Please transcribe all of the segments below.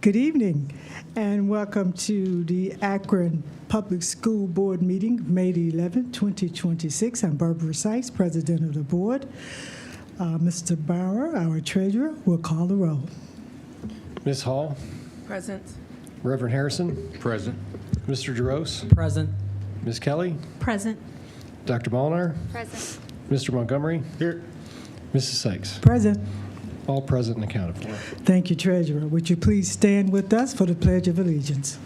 Good evening, and welcome to the Akron Public School Board meeting, May the 11th, 2026. I'm Barbara Sykes, President of the Board. Mr. Bauer, our Treasurer, will call the roll. Ms. Hall. Present. Reverend Harrison. Present. Mr. Jaros. Present. Ms. Kelly. Present. Dr. Molinar. Present. Mr. Montgomery. Here. Mrs. Sykes. Present. All present and accounted for. Thank you, Treasurer. Would you please stand with us for the Pledge of Allegiance?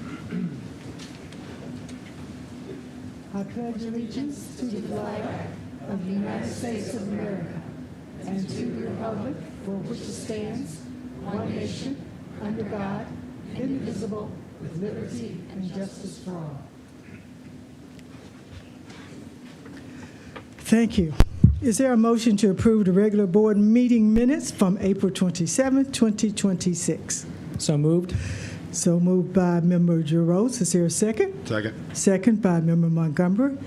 I pledge allegiance to the flag of the United States of America and to the republic for which it stands, one nation, under God, indivisible, with liberty and justice for all. Thank you. Is there a motion to approve the regular board meeting minutes from April 27, 2026? So moved. So moved by Member Jaros. Is there a second? Second. Second by Member Montgomery.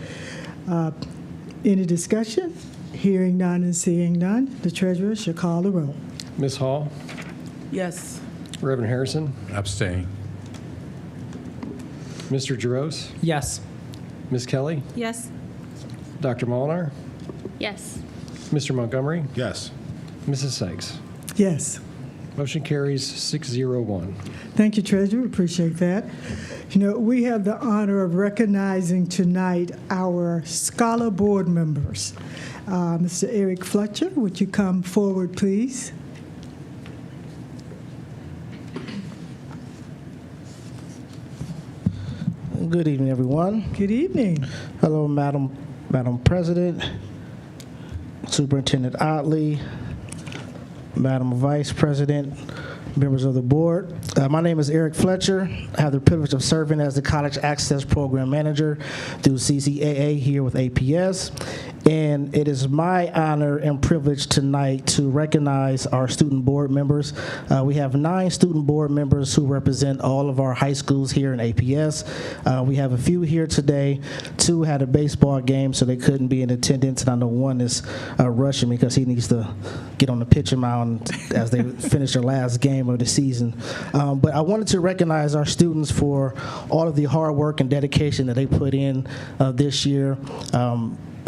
Any discussion? Hearing none and seeing none, the Treasurer shall call the roll. Ms. Hall. Yes. Reverend Harrison. Abstain. Mr. Jaros. Yes. Ms. Kelly. Yes. Dr. Molinar. Yes. Mr. Montgomery. Yes. Mrs. Sykes. Yes. Motion carries 601. Thank you, Treasurer. Appreciate that. You know, we have the honor of recognizing tonight our Scholar Board members. Mr. Eric Fletcher, would you come forward, please? Good evening, everyone. Good evening. Hello, Madam President, Superintendent Otley, Madam Vice President, members of the board. My name is Eric Fletcher. I have the privilege of serving as the College Access Program Manager through CCAA here with APS. And it is my honor and privilege tonight to recognize our student board members. We have 9 student board members who represent all of our high schools here in APS. We have a few here today. 2 had a baseball game, so they couldn't be in attendance. And I know one is rushing because he needs to get on the pitching mound as they finish their last game of the season. But I wanted to recognize our students for all of the hard work and dedication that they put in this year.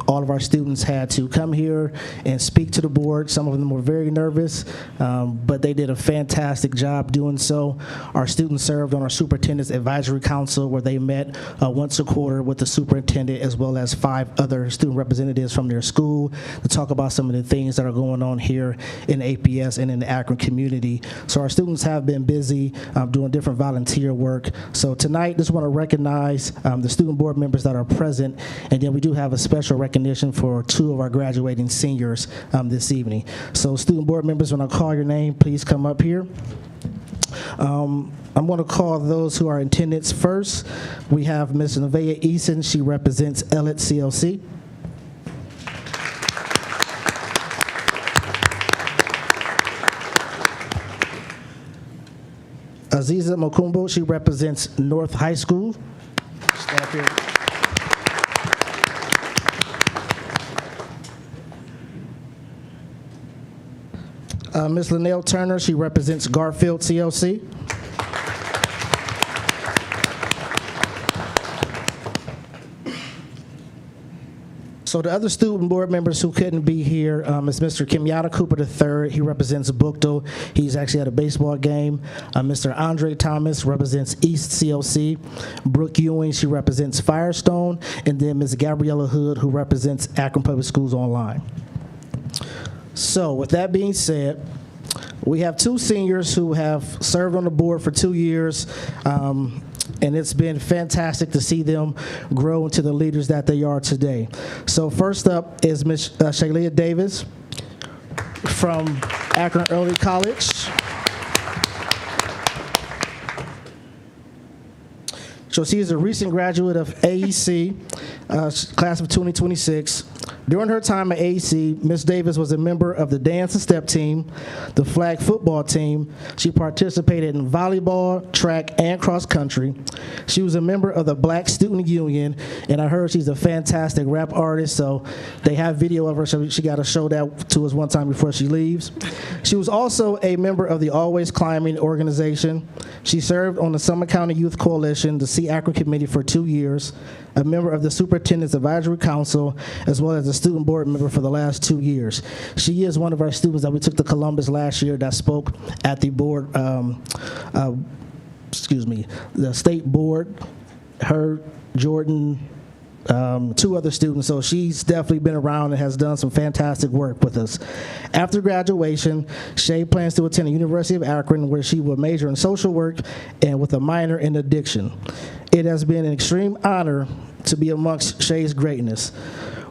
All of our students had to come here and speak to the board. Some of them were very nervous, but they did a fantastic job doing so. Our students served on our Superintendent's Advisory Council, where they met once a quarter with the superintendent as well as 5 other student representatives from their school to talk about some of the things that are going on here in APS and in the Akron community. So our students have been busy doing different volunteer work. So tonight, just want to recognize the student board members that are present, and then we do have a special recognition for 2 of our graduating seniors this evening. So student board members, when I call your name, please come up here. I'm going to call those who are in attendance first. We have Ms. Nevaeh Eason. She represents Ellet CLC. Aziza Mokumbo, she represents North High School. Stand up here. Ms. Linnell Turner, she represents Garfield CLC. So the other student board members who couldn't be here is Mr. Kimyata Cooper III. He represents Bookto. He's actually at a baseball game. Mr. Andre Thomas represents East CLC. Brooke Ewing, she represents Firestone. And then Ms. Gabriella Hood, who represents Akron Public Schools Online. So with that being said, we have 2 seniors who have served on the board for 2 years, and it's been fantastic to see them grow into the leaders that they are today. So first up is Ms. Shalia Davis from Akron Early College. So she is a recent graduate of AEC, class of 2026. During her time at AEC, Ms. Davis was a member of the dance and step team, the flag football team. She participated in volleyball, track, and cross country. She was a member of the Black Student Union, and I heard she's a fantastic rap artist, so they have video of her, so she got to show that to us one time before she leaves. She was also a member of the Always Climbing organization. She served on the Summit County Youth Coalition, the See Akron Committee for 2 years, a member of the Superintendent's Advisory Council, as well as a student board member for the last 2 years. She is one of our students that we took to Columbus last year that spoke at the board, the state board. Her, Jordan, 2 other students, so she's definitely been around and has done some fantastic work with us. After graduation, Shay plans to attend the University of Akron, where she will major in social work and with a minor in addiction. It has been an extreme honor to be amongst Shay's greatness.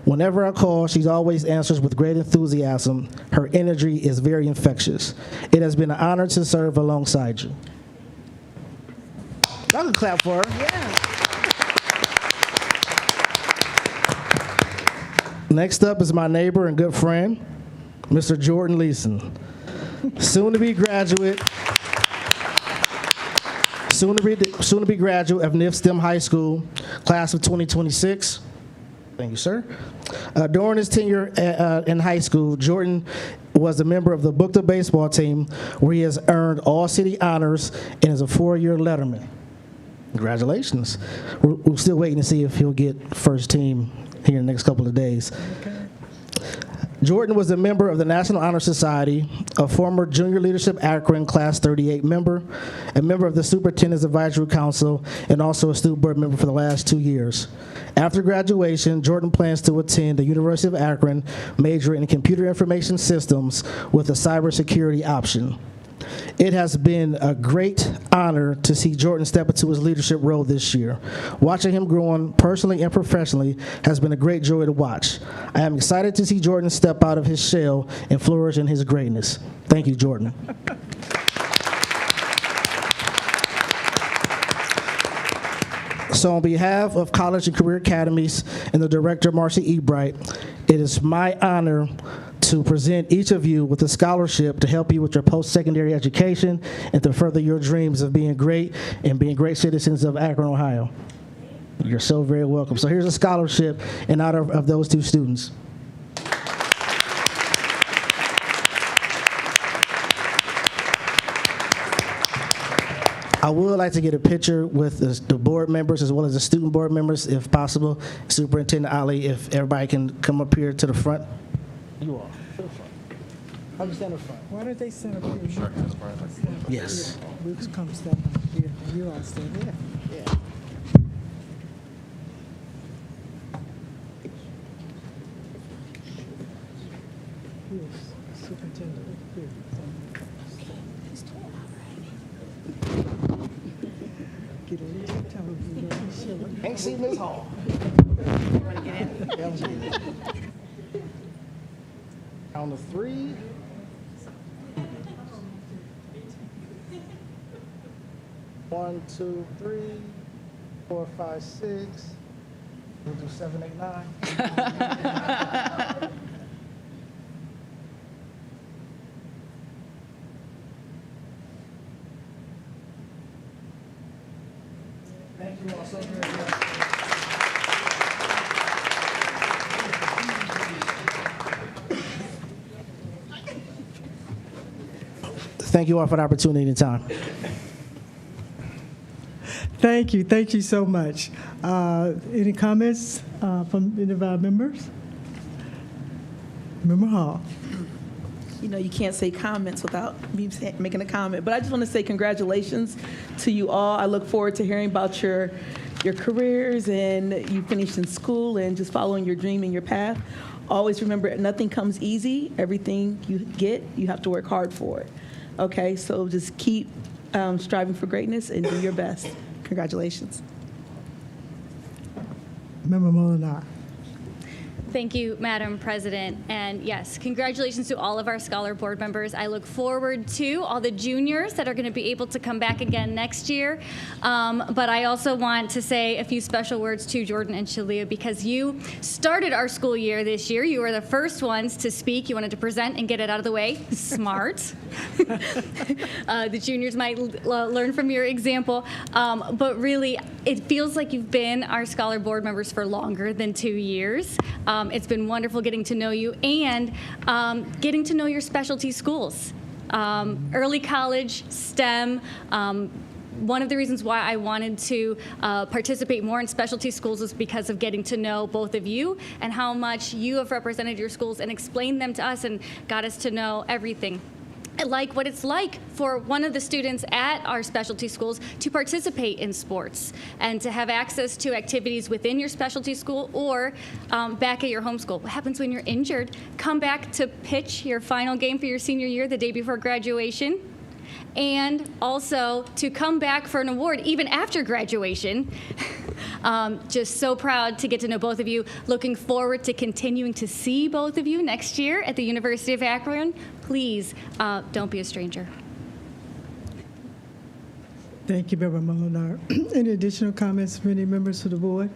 Whenever I call, she always answers with great enthusiasm. Her energy is very infectious. It has been an honor to serve alongside you. Y'all can clap for her. Yeah. Next up is my neighbor and good friend, Mr. Jordan Leeson, soon-to-be graduate of NIF STEM High School, class of 2026. Thank you, sir. During his tenure in high school, Jordan was a member of the Book to Baseball team, where he has earned all city honors and is a 4-year letterman. Congratulations. We're still waiting to see if he'll get first team here in the next couple of days. Okay. Jordan was a member of the National Honor Society, a former Junior Leadership Akron Class 38 member, a member of the Superintendent's Advisory Council, and also a student board member for the last 2 years. After graduation, Jordan plans to attend the University of Akron, majoring in computer information systems with a cybersecurity option. It has been a great honor to see Jordan step into his leadership role this year. Watching him growing personally and professionally has been a great joy to watch. I am excited to see Jordan step out of his shell and flourish in his greatness. Thank you, Jordan. So on behalf of College and Career Academies and the Director, Marcy Ebright, it is my honor to present each of you with a scholarship to help you with your post-secondary education and to further your dreams of being great and being great citizens of Akron, Ohio. You're so very welcome. So here's a scholarship in honor of those 2 students. I would like to get a picture with the board members as well as the student board members, if possible. Superintendent Ali, if everybody can come up here to the front. You all, to the front. I'll just stand in front. Why don't they stand up here? Sure. Yes. We just come stand up here, and you all stand there. Yeah. Yes, Superintendent. Here. Get a little television. Ain't seen Ms. Hall. On the 3. One, 2, 3, 4, 5, 6. We'll do 7, 8, 9. Thank you all so very much. Thank you all for the opportunity and time. Thank you so much. Any comments from any of our members? Member Hall. You know, you can't say comments without me making a comment, but I just want to say congratulations to you all. I look forward to hearing about your careers and you finishing school and just following your dream and your path. Always remember, nothing comes easy. Everything you get, you have to work hard for it. Okay, so just keep striving for greatness and do your best. Congratulations. Member Molinar. Thank you, Madam President. And yes, congratulations to all of our Scholar Board members. I look forward to all the juniors that are going to be able to come back again next year. But I also want to say a few special words to Jordan and Shalia because you started our school year this year. You were the first ones to speak. You wanted to present and get it out of the way. Smart. The juniors might learn from your example. But really, it feels like you've been our Scholar Board members for longer than 2 years. It's been wonderful getting to know you and getting to know your specialty schools. Early college, STEM. One of the reasons why I wanted to participate more in specialty schools is because of getting to know both of you and how much you have represented your schools and explained them to us and got us to know everything. Like what it's like for one of the students at our specialty schools to participate in sports and to have access to activities within your specialty school or back at your home school. What happens when you're injured? Come back to pitch your final game for your senior year the day before graduation. And also to come back for an award even after graduation. Just so proud to get to know both of you. Looking forward to continuing to see both of you next year at the University of Akron. Please don't be a stranger. Thank you, Member Molinar. Any additional comments from any members of the board?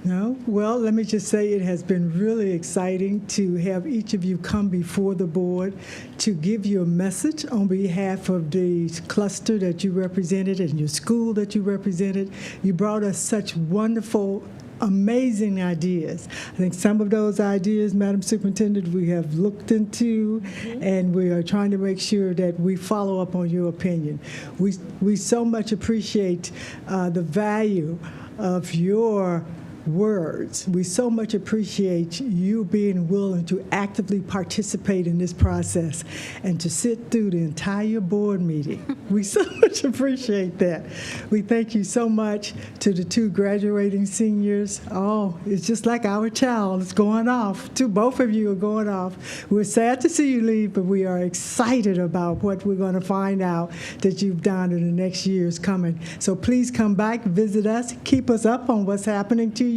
No? Well, let me just say it has been really exciting to have each of you come before the board to give you a message on behalf of the cluster that you represented and your school that you represented. You brought us such wonderful, amazing ideas. I think some of those ideas, Madam Superintendent, we have looked into, and we are trying to make sure that we follow up on your opinion. We so much appreciate the value of your words. We so much appreciate you being willing to actively participate in this process and to sit through the entire board meeting. We so much appreciate that. We thank you so much to the two graduating seniors. Oh, it's just like our child is going off. Both of you are going off. We're sad to see you leave, but we are excited about what we're going to find out that you've done in the next years coming. So please come back, visit us, keep us up on what's happening to you,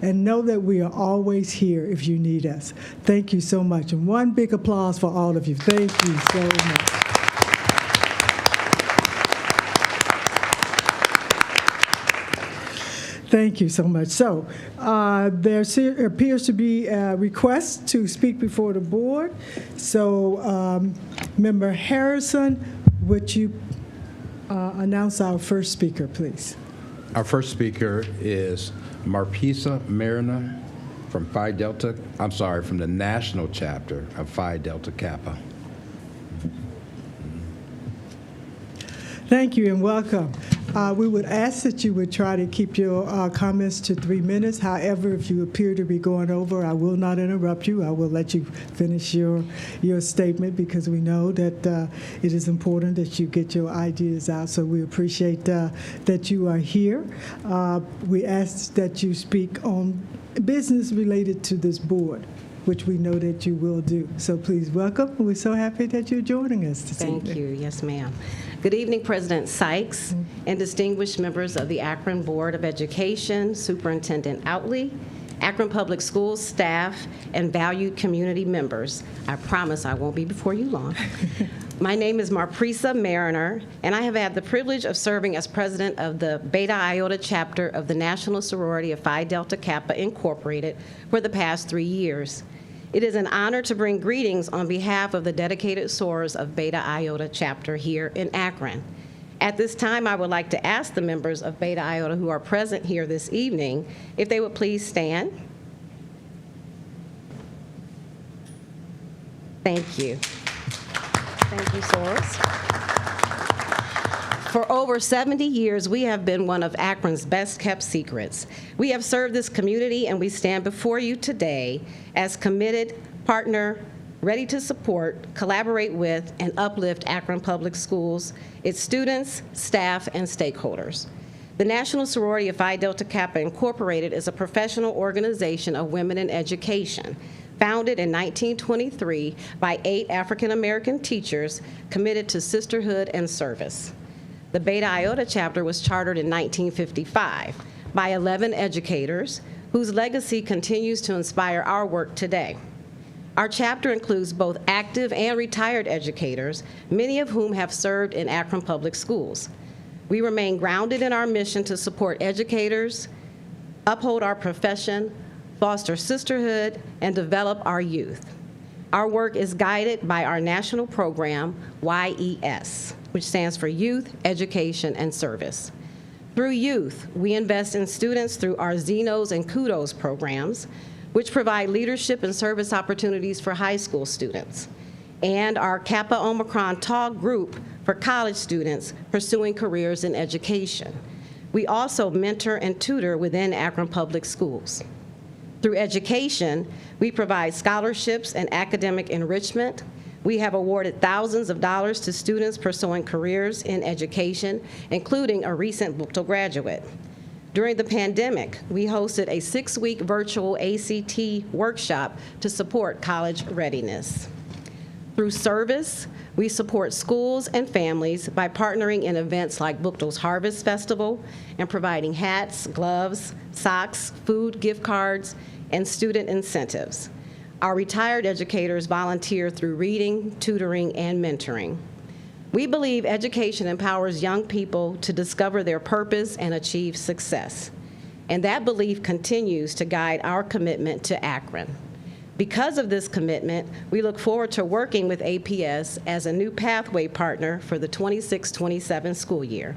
and know that we are always here if you need us. Thank you so much. And one big applause for all of you. Thank you so much. Thank you so much. So there appears to be a request to speak before the board. So Member Harrison, would you announce our first speaker, please? Our first speaker is Marpisa Mariner from from the national chapter of Phi Delta Kappa. Thank you and welcome. We would ask that you would try to keep your comments to 3 minutes. However, if you appear to be going over, I will not interrupt you. I will let you finish your statement because we know that it is important that you get your ideas out. So we appreciate that you are here. We ask that you speak on business related to this board, which we know that you will do. So please welcome. We're so happy that you're joining us this evening. Thank you. Yes, ma'am. Good evening, President Sykes and distinguished members of the Akron Board of Education, Superintendent Outley, Akron Public Schools staff, and valued community members. I promise I won't be before you long. My name is Marpisa Mariner, and I have had the privilege of serving as president of the Beta Iota chapter of the National Sorority of Phi Delta Kappa Incorporated for the past 3 years. It is an honor to bring greetings on behalf of the dedicated sorors of Beta Iota chapter here in Akron. At this time, I would like to ask the members of Beta Iota who are present here this evening if they would please stand. Thank you. Thank you, sorors. For over 70 years, we have been one of Akron's best-kept secrets. We have served this community, and we stand before you today as committed partner, ready to support, collaborate with, and uplift Akron Public Schools, its students, staff, and stakeholders. The National Sorority of Phi Delta Kappa Incorporated is a professional organization of women in education, founded in 1923 by 8 African-American teachers committed to sisterhood and service. The Beta Iota chapter was chartered in 1955 by 11 educators whose legacy continues to inspire our work today. Our chapter includes both active and retired educators, many of whom have served in Akron Public Schools. We remain grounded in our mission to support educators, uphold our profession, foster sisterhood, and develop our youth. Our work is guided by our national program, YES, which stands for Youth, Education, and Service. Through youth, we invest in students through our Zenos and Kudos programs, which provide leadership and service opportunities for high school students, and our Kappa Omicron Tau group for college students pursuing careers in education. We also mentor and tutor within Akron Public Schools. Through education, we provide scholarships and academic enrichment. We have awarded thousands of dollars to students pursuing careers in education, including a recent book to graduate. During the pandemic, we hosted a 6-week virtual ACT workshop to support college readiness. Through service, we support schools and families by partnering in events like Buchtel's Harvest Festival and providing hats, gloves, socks, food, gift cards, and student incentives. Our retired educators volunteer through reading, tutoring, and mentoring. We believe education empowers young people to discover their purpose and achieve success. And that belief continues to guide our commitment to Akron. Because of this commitment, we look forward to working with APS as a new pathway partner for the 26-27 school year.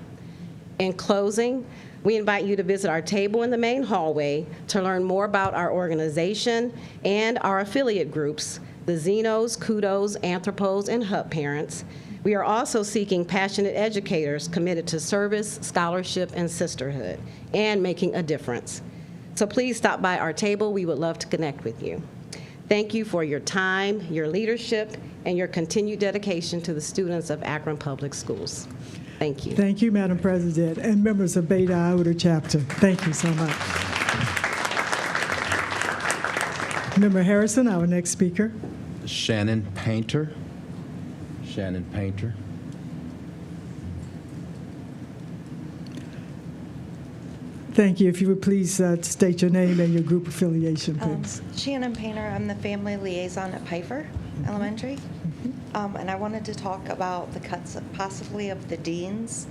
In closing, we invite you to visit our table in the main hallway to learn more about our organization and our affiliate groups, the Zenos, Kudos, Anthropos, and Hub Parents. We are also seeking passionate educators committed to service, scholarship, and sisterhood, and making a difference. So please stop by our table. We would love to connect with you. Thank you for your time, your leadership, and your continued dedication to the students of Akron Public Schools. Thank you. Thank you, Madam President, and members of Beta Iota Chapter. Thank you so much. Member Harrison, our next speaker. Shannon Painter. Shannon Painter. Thank you. If you would please state your name and your group affiliation, please. Shannon Painter, I'm the family liaison at Pfeiffer Elementary. And I wanted to talk about the cuts possibly of the deans.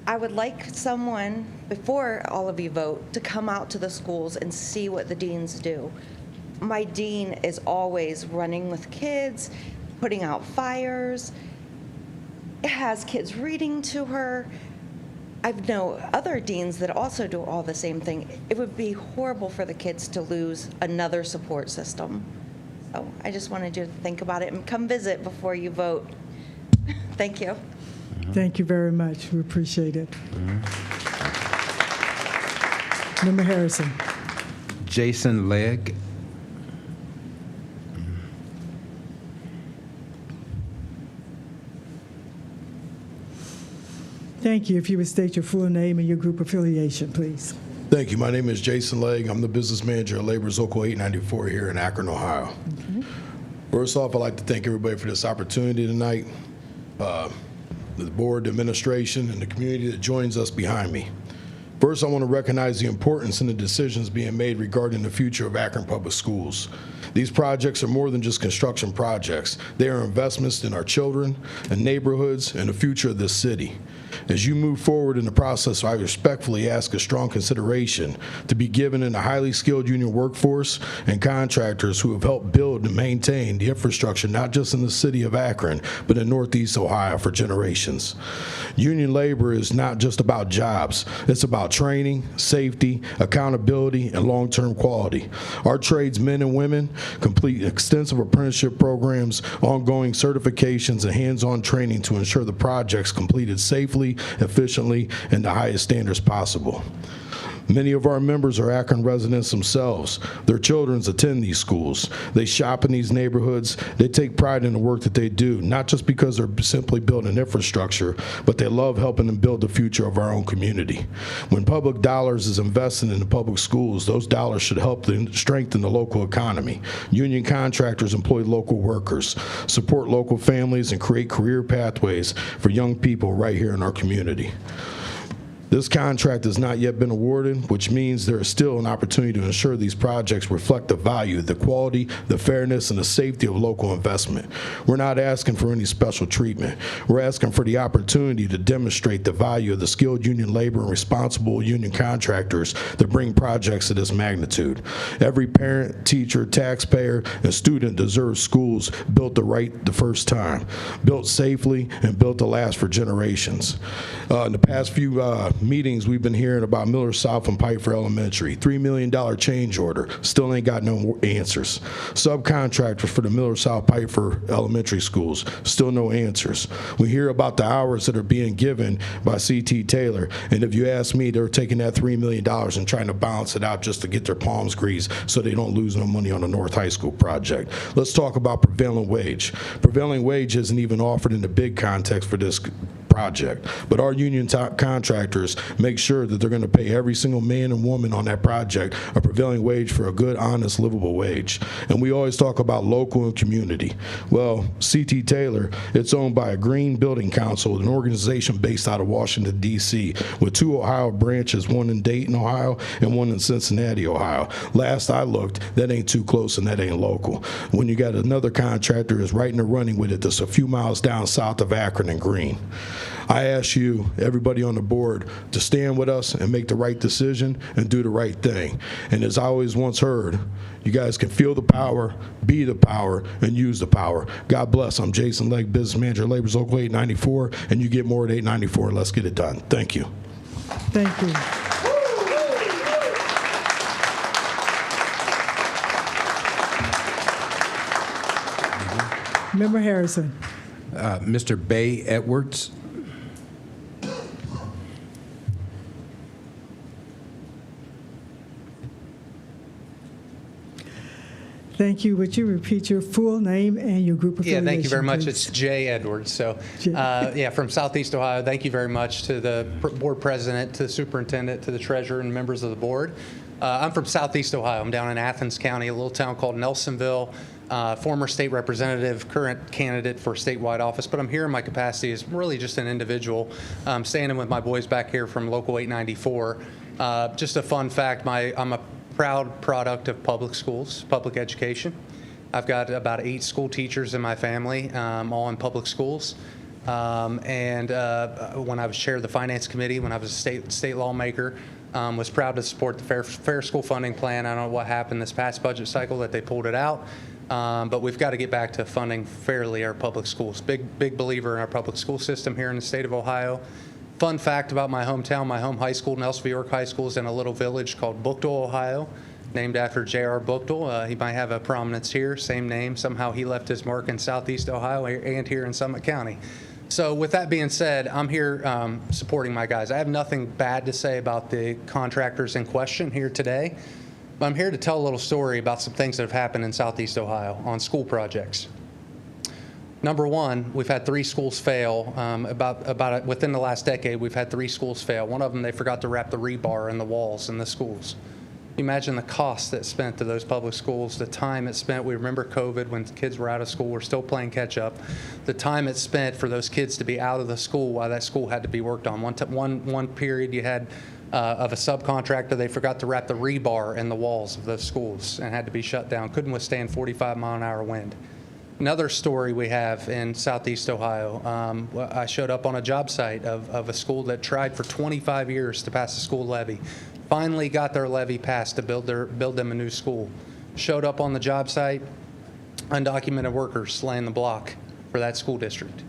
I would like someone, before all of you vote, to come out to the schools and see what the deans do. My dean is always running with kids, putting out fires, has kids reading to her. I know other deans that also do all the same thing. It would be horrible for the kids to lose another support system. So I just wanted you to think about it and come visit before you vote. Thank you. Thank you very much. We appreciate it. Member Harrison. Jason Legg. Thank you. If you would state your full name and your group affiliation, please. Thank you. My name is Jason Legg. I'm the business manager at Labor's Local 894 here in Akron, Ohio. First off, I'd like to thank everybody for this opportunity tonight, the board, the administration, and the community that joins us behind me. First, I want to recognize the importance in the decisions being made regarding the future of Akron Public Schools. These projects are more than just construction projects. They are investments in our children and neighborhoods and the future of this city. As you move forward in the process, I respectfully ask a strong consideration to be given in a highly skilled union workforce and contractors who have helped build and maintain the infrastructure, not just in the city of Akron, but in Northeast Ohio for generations. Union labor is not just about jobs. It's about training, safety, accountability, and long-term quality. Our tradesmen and women complete extensive apprenticeship programs, ongoing certifications, and hands-on training to ensure the project's completed safely, efficiently, and the highest standards possible. Many of our members are Akron residents themselves. Their children attend these schools. They shop in these neighborhoods. They take pride in the work that they do, not just because they're simply building infrastructure, but they love helping them build the future of our own community. When public dollars is invested in the public schools, those dollars should help strengthen the local economy. Union contractors employ local workers, support local families, and create career pathways for young people right here in our community. This contract has not yet been awarded, which means there is still an opportunity to ensure these projects reflect the value, the quality, the fairness, and the safety of local investment. We're not asking for any special treatment. We're asking for the opportunity to demonstrate the value of the skilled union labor and responsible union contractors to bring projects of this magnitude. Every parent, teacher, taxpayer, and student deserves schools built right the first time, built safely, and built to last for generations. In the past few meetings, we've been hearing about Miller South and Piper Elementary. $3 million change order. Still ain't got no answers. Subcontractors for the Miller South Piper Elementary schools. Still no answers. We hear about the hours that are being given by C.T. Taylor, and if you ask me, they're taking that $3 million and trying to balance it out just to get their palms greased so they don't lose no money on the North High School project. Let's talk about prevailing wage. Prevailing wage isn't even offered in the big context for this project, but our union contractors make sure that they're going to pay every single man and woman on that project a prevailing wage for a good, honest, livable wage. And we always talk about local and community. Well, C.T. Taylor, it's owned by a Green Building Council, an organization based out of Washington, D.C., with 2 Ohio branches, one in Dayton, Ohio, and one in Cincinnati, Ohio. Last I looked, that ain't too close and that ain't local. When you got another contractor is right in the running with it that's a few miles down south of Akron and Green. I ask you, everybody on the board, to stand with us and make the right decision and do the right thing. And as I always once heard, you guys can feel the power, be the power, and use the power. God bless. I'm Jason Legg, Business Manager, Labor's Local 894, and you get more at 894. Let's get it done. Thank you. Thank you. Member Harrison. Mr. Bay Edwards. Thank you. Would you repeat your full name and your group affiliation? Yeah, thank you very much. Please? It's Jay Edwards. So, Jay. yeah, from Southeast Ohio. Thank you very much to the board president, to the superintendent, to the treasurer, and members of the board. I'm from Southeast Ohio. I'm down in Athens County, a little town called Nelsonville. Former state representative, current candidate for statewide office, but I'm here in my capacity as really just an individual, standing with my boys back here from Local 894. Just a fun fact, I'm a proud product of public schools, public education. I've got about 8 school teachers in my family, all in public schools. And when I was chair of the finance committee, when I was a state lawmaker, was proud to support the fair school funding plan. I don't know what happened this past budget cycle that they pulled it out. But we've got to get back to funding fairly our public schools. Big believer in our public school system here in the state of Ohio. Fun fact about my hometown, my home high school, Nelsonville York High School, is in a little village called Bookdale, Ohio, named after J.R. Bookdale. He might have a prominence here, same name. Somehow he left his mark in Southeast Ohio and here in Summit County. So with that being said, I'm here supporting my guys. I have nothing bad to say about the contractors in question here today. But I'm here to tell a little story about some things that have happened in Southeast Ohio on school projects. Number one, we've had 3 schools fail. Within the last decade, we've had 3 schools fail. One of them, they forgot to wrap the rebar in the walls in the schools. Imagine the cost that's spent to those public schools, the time it's spent. We remember COVID when kids were out of school, we're still playing catch up. The time it's spent for those kids to be out of the school while that school had to be worked on. One period you had of a subcontractor, they forgot to wrap the rebar in the walls of those schools and had to be shut down. Couldn't withstand 45-mile-an-hour wind. Another story we have in Southeast Ohio, I showed up on a job site of a school that tried for 25 years to pass a school levy. Finally got their levy passed to build them a new school. Showed up on the job site, undocumented workers laying the block for that school district.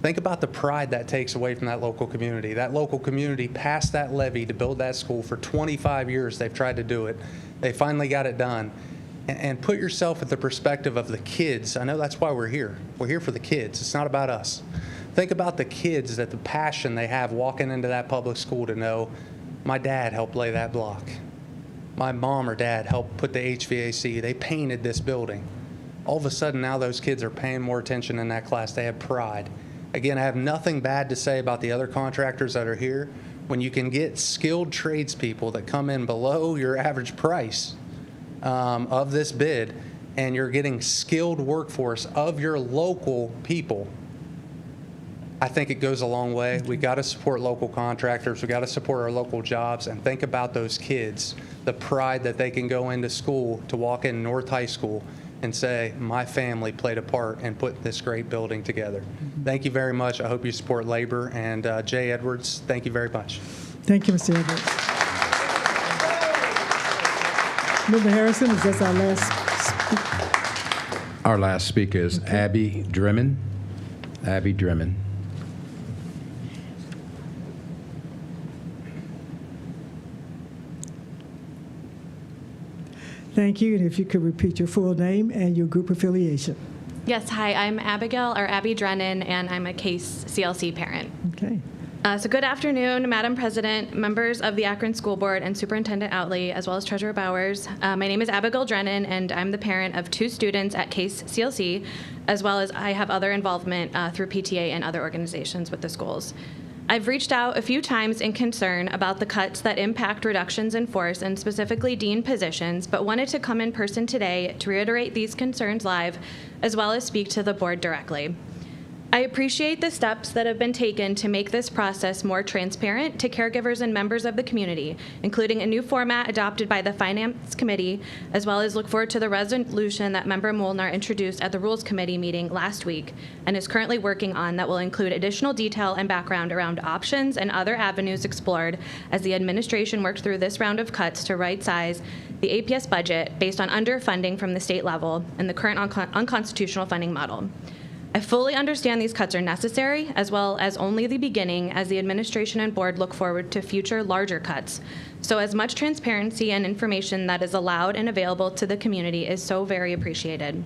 Think about the pride that takes away from that local community. That local community passed that levy to build that school. For 25 years they've tried to do it. They finally got it done. And put yourself at the perspective of the kids. I know that's why we're here. We're here for the kids. It's not about us. Think about the kids, that the passion they have walking into that public school to know, my dad helped lay that block. My mom or dad helped put the HVAC. They painted this building. All of a sudden now those kids are paying more attention in that class. They have pride. Again, I have nothing bad to say about the other contractors that are here. When you can get skilled tradespeople that come in below your average price of this bid, and you're getting skilled workforce of your local people, I think it goes a long way. We got to support local contractors. We got to support our local jobs and think about those kids, the pride that they can go into school, to walk in North High School and say, my family played a part in putting this great building together. Thank you very much. I hope you support labor. And Jay Edwards, thank you very much. Thank you, Mr. Edwards. Member Harrison, is that our last speaker? Our last speaker is Abby Drimmen. Abby Drimmen. Thank you, and if you could repeat your full name and your group affiliation. Yes, hi, I'm Abby Drennan, and I'm a CASE CLC parent. Okay. So good afternoon, Madam President, members of the Akron School Board, and Superintendent Outley, as well as Treasurer Bowers. My name is Abigail Drennan, and I'm the parent of 2 students at CASE CLC, as well as I have other involvement through PTA and other organizations with the schools. I've reached out a few times in concern about the cuts that impact reductions in force and specifically dean positions, but wanted to come in person today to reiterate these concerns live, as well as speak to the board directly. I appreciate the steps that have been taken to make this process more transparent to caregivers and members of the community, including a new format adopted by the Finance Committee, as well as look forward to the resolution that Member Molnar introduced at the Rules Committee meeting last week and is currently working on, that will include additional detail and background around options and other avenues explored as the administration worked through this round of cuts to right-size the APS budget based on underfunding from the state level and the current unconstitutional funding model. I fully understand these cuts are necessary, as well as only the beginning, as the administration and board look forward to future larger cuts. So as much transparency and information that is allowed and available to the community is so very appreciated.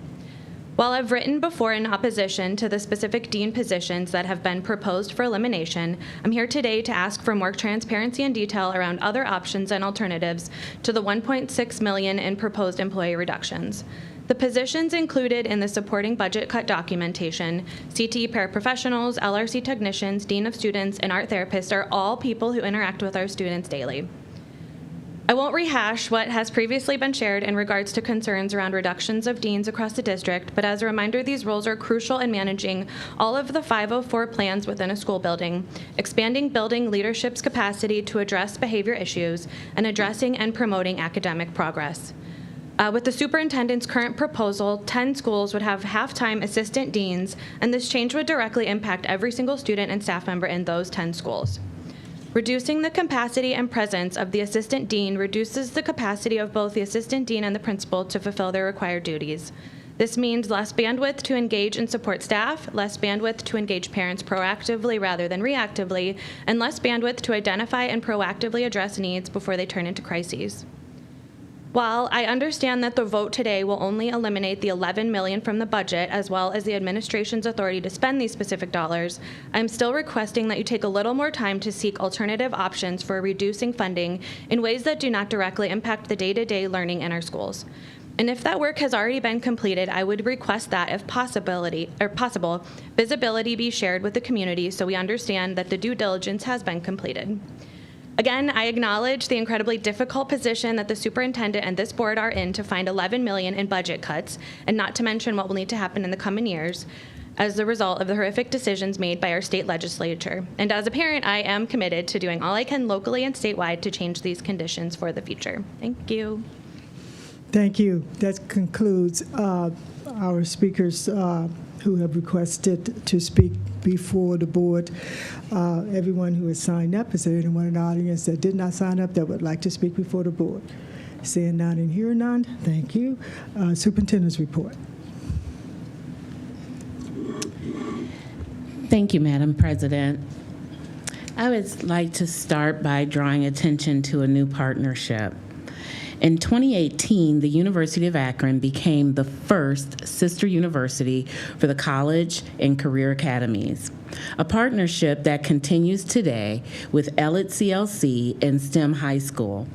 While I've written before in opposition to the specific dean positions that have been proposed for elimination, I'm here today to ask for more transparency and detail around other options and alternatives to the $1.6 million in proposed employee reductions. The positions included in the supporting budget cut documentation, CTE paraprofessionals, LRC technicians, dean of students, and art therapists, are all people who interact with our students daily. I won't rehash what has previously been shared in regards to concerns around reductions of deans across the district, but as a reminder, these roles are crucial in managing all of the 504 plans within a school building, expanding building leadership's capacity to address behavior issues, and addressing and promoting academic progress. With the superintendent's current proposal, 10 schools would have half-time assistant deans, and this change would directly impact every single student and staff member in those 10 schools. Reducing the capacity and presence of the assistant dean reduces the capacity of both the assistant dean and the principal to fulfill their required duties. This means less bandwidth to engage and support staff, less bandwidth to engage parents proactively rather than reactively, and less bandwidth to identify and proactively address needs before they turn into crises. While I understand that the vote today will only eliminate the $11 million from the budget, as well as the administration's authority to spend these specific dollars, I'm still requesting that you take a little more time to seek alternative options for reducing funding in ways that do not directly impact the day-to-day learning in our schools. And if that work has already been completed, I would request that, if possible, visibility be shared with the community so we understand that the due diligence has been completed. Again, I acknowledge the incredibly difficult position that the superintendent and this board are in to find $11 million in budget cuts, and not to mention what will need to happen in the coming years as a result of the horrific decisions made by our state legislature. And as a parent, I am committed to doing all I can locally and statewide to change these conditions for the future. Thank you. Thank you. That concludes our speakers who have requested to speak before the board. Everyone who has signed up, is there anyone in the audience that did not sign up that would like to speak before the board? Seeing none and hearing none, thank you. Superintendent's report. Thank you, Madam President. I would like to start by drawing attention to a new partnership. In 2018, the University of Akron became the first sister university for the college and career academies, a partnership that continues today with Elliott CLC and STEM High School.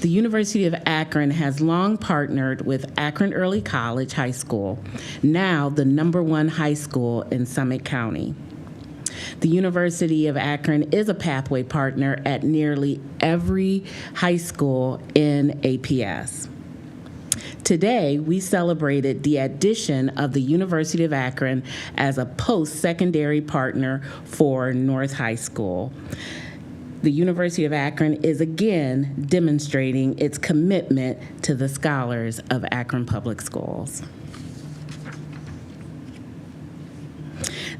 The University of Akron has long partnered with Akron Early College High School, now the #1 high school in Summit County. The University of Akron is a pathway partner at nearly every high school in APS. Today, we celebrated the addition of the University of Akron as a post-secondary partner for North High School. The University of Akron is again demonstrating its commitment to the scholars of Akron Public Schools.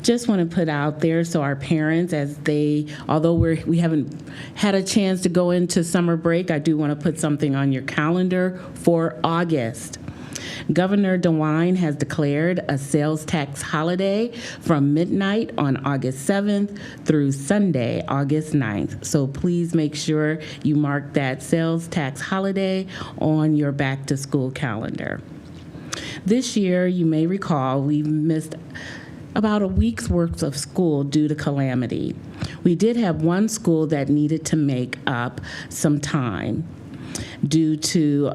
Just want to put out there so our parents, although we haven't had a chance to go into summer break, I do want to put something on your calendar for August. Governor DeWine has declared a sales tax holiday from midnight on August 7th through Sunday, August 9th. So please make sure you mark that sales tax holiday on your back-to-school calendar. This year, you may recall, we missed about a week's worth of school due to calamity. We did have one school that needed to make up some time due to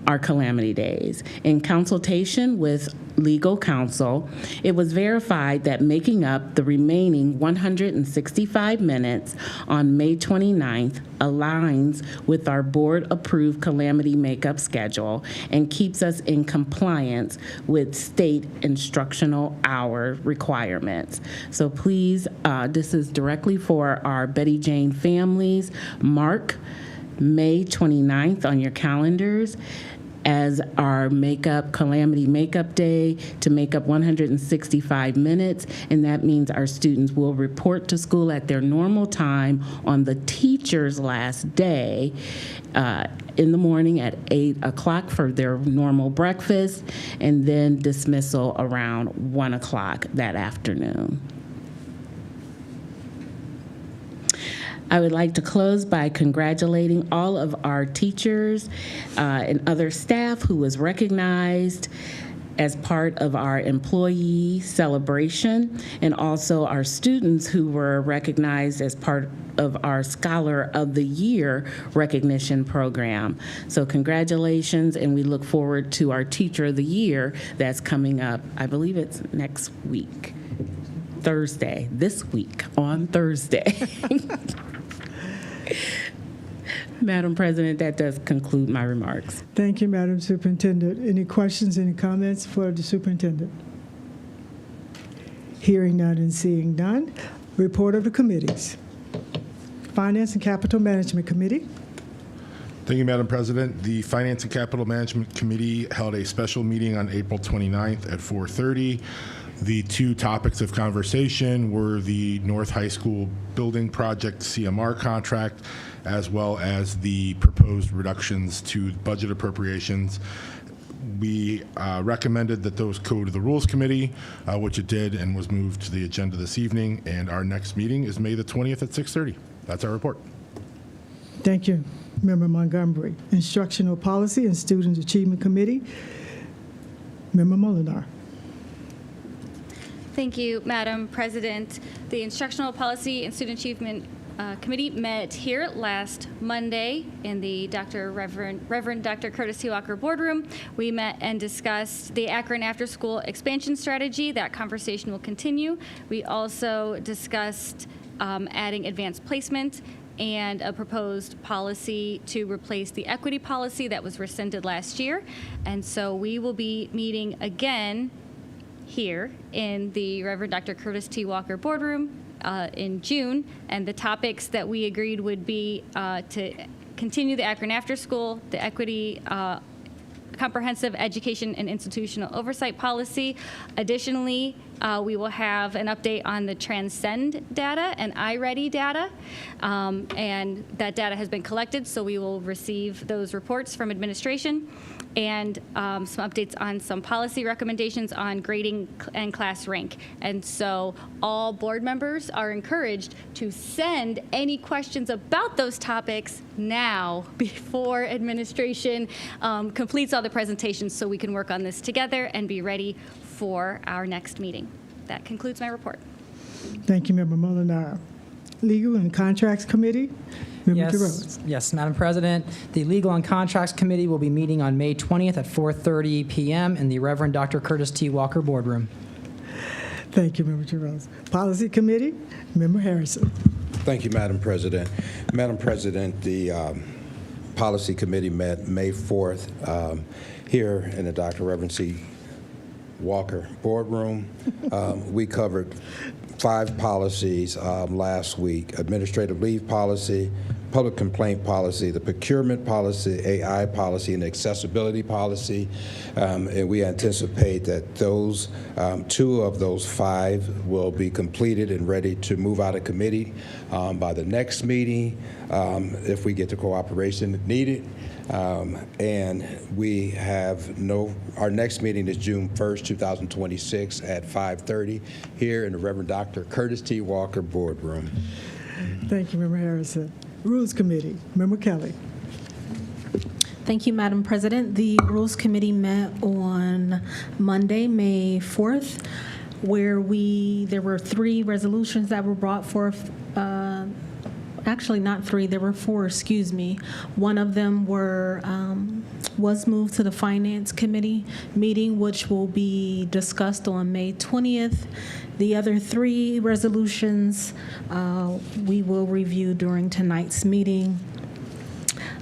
our calamity days. In consultation with legal counsel, it was verified that making up the remaining 165 minutes on May 29th aligns with our board-approved calamity makeup schedule and keeps us in compliance with state instructional hour requirements. So please, this is directly for our Betty Jane families. Mark May 29th on your calendars as our calamity makeup day to make up 165 minutes, and that means our students will report to school at their normal time on the teacher's last day in the morning at 8 o'clock for their normal breakfast, and then dismissal around 1 o'clock that afternoon. I would like to close by congratulating all of our teachers and other staff who was recognized as part of our employee celebration, and also our students who were recognized as part of our Scholar of the Year recognition program. So congratulations, and we look forward to our Teacher of the Year that's coming up. I believe it's next week, Thursday, this week on Thursday. Madam President, that does conclude my remarks. Thank you, Madam Superintendent. Any questions, any comments for the Superintendent? Hearing none and seeing none. Report of the committees. Finance and Capital Management Committee. Thank you, Madam President. The Finance and Capital Management Committee held a special meeting on April 29th at 4:30. The two topics of conversation were the North High School building project CMR contract, as well as the proposed reductions to budget appropriations. We recommended that those go to the Rules Committee, which it did, and was moved to the agenda this evening. And our next meeting is May the 20th at 6:30. That's our report. Thank you, Member Montgomery. Instructional Policy and Student Achievement Committee. Member Molinar. Thank you, Madam President. The Instructional Policy and Student Achievement Committee met here last Monday in the Reverend Dr. Curtis T. Walker boardroom. We met and discussed the Akron After School expansion strategy. That conversation will continue. We also discussed adding advanced placement and a proposed policy to replace the equity policy that was rescinded last year. And so we will be meeting again here in the Reverend Dr. Curtis T. Walker boardroom in June, and the topics that we agreed would be to continue the Akron After School, the equity, comprehensive education and institutional oversight policy. Additionally, we will have an update on the Transcend data and iReady data, and that data has been collected, so we will receive those reports from administration, and some updates on some policy recommendations on grading and class rank. And so all board members are encouraged to send any questions about those topics now before administration completes all the presentations, so we can work on this together and be ready for our next meeting. That concludes my report. Thank you, Member Molinar. Legal and Contracts Committee. Member DeRose. Yes, Madam President. The Legal and Contracts Committee will be meeting on May 20th at 4:30 p.m. in the Reverend Dr. Curtis T. Walker boardroom. Thank you, Member DeRose. Policy Committee. Member Harrison. Thank you, Madam President. Madam President, the Policy Committee met May 4th here in the Dr. Reverend C. Walker boardroom. We covered 5 policies last week: administrative leave policy, public complaint policy, the procurement policy, AI policy, and accessibility policy. And we anticipate that those 2 of those 5 will be completed and ready to move out of committee by the next meeting if we get the cooperation needed. And we have our next meeting is June 1st, 2026 at 5:30 here in the Reverend Dr. Curtis T. Walker boardroom. Thank you, Member Harrison. Rules Committee, Member Kelly. Thank you, Madam President. The Rules Committee met on Monday, May 4th, where there were 3 resolutions that were brought forth. Actually, not 3, there were 4, excuse me. One of them was moved to the Finance Committee meeting, which will be discussed on May 20th. The other 3 resolutions we will review during tonight's meeting.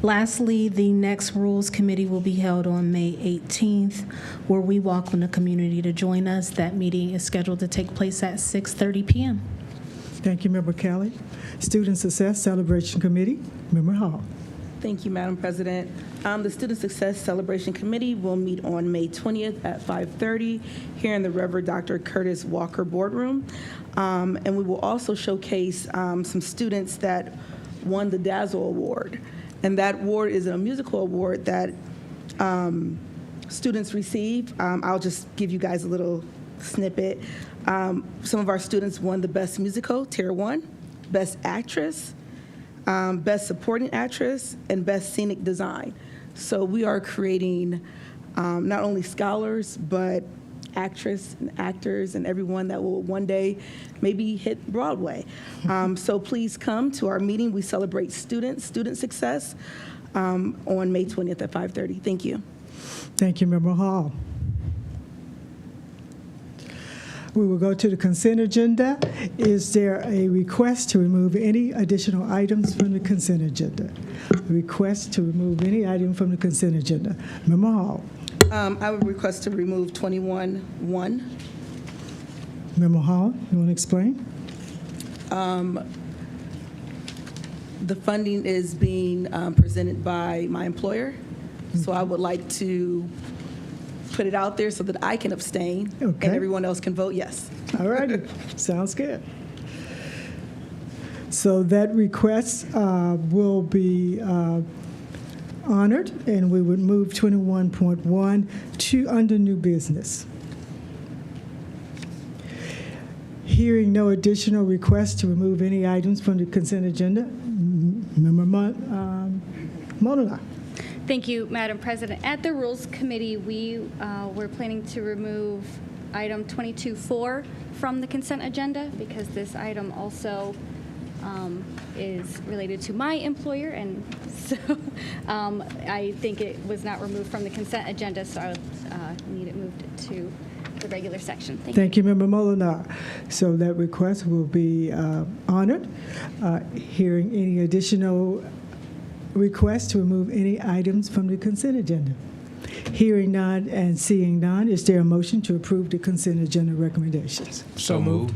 Lastly, the next Rules Committee will be held on May 18th, where we welcome the community to join us. That meeting is scheduled to take place at 6:30 p.m. Thank you, Member Kelly. Student Success Celebration Committee, Member Hall. Thank you, Madam President. The Student Success Celebration Committee will meet on May 20th at 5:30 here in the Reverend Dr. Curtis Walker boardroom. And we will also showcase some students that won the Dazzle Award. And that award is a musical award that students receive. I'll just give you guys a little snippet. Some of our students won the Best Musical, Tier 1, Best Actress, Best Supporting Actress, and Best Scenic Design. So we are creating not only scholars, but actresses and actors and everyone that will one day maybe hit Broadway. So please come to our meeting. We celebrate student success on May 20th at 5:30. Thank you. Thank you, Member Hall. We will go to the consent agenda. Is there a request to remove any additional items from the consent agenda? Request to remove any item from the consent agenda. Member Hall. I would request to remove 21-1. Member Hall, you want to explain? The funding is being presented by my employer, so I would like to put it out there so that I can abstain and everyone else can vote yes. All righty, sounds good. So that request will be honored, and we would move 21.1 to under new business. Hearing no additional requests to remove any items from the consent agenda, Member Molina. Thank you, Madam President. At the Rules Committee, we were planning to remove item 22.4 from the consent agenda because this item also is related to my employer, and so I think it was not removed from the consent agenda, so I would need it moved to the regular section. Thank you, Member Molinar. So that request will be honored. Hearing any additional requests to remove any items from the consent agenda. Hearing none and seeing none, is there a motion to approve the consent agenda recommendations? So moved.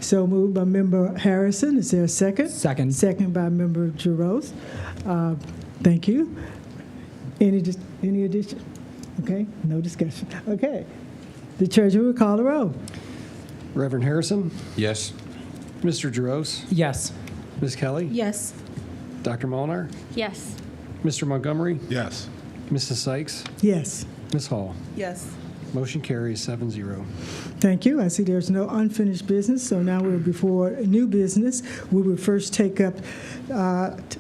So moved by Member Harrison. Is there a second? Second. Second by Member Giroux. Thank you. Any addition? Okay, no discussion. Okay. The treasurer will call the roll. Reverend Harrison, Yes. Mr. Giroux, Yes. Ms. Kelly, Yes. Dr. Molnar, Yes. Mr. Montgomery, Yes. Mrs. Sykes, Yes. Ms. Hall. Yes. Motion carries 7-0. Thank you. I see there's no unfinished business, so now we're before new business. We will first take up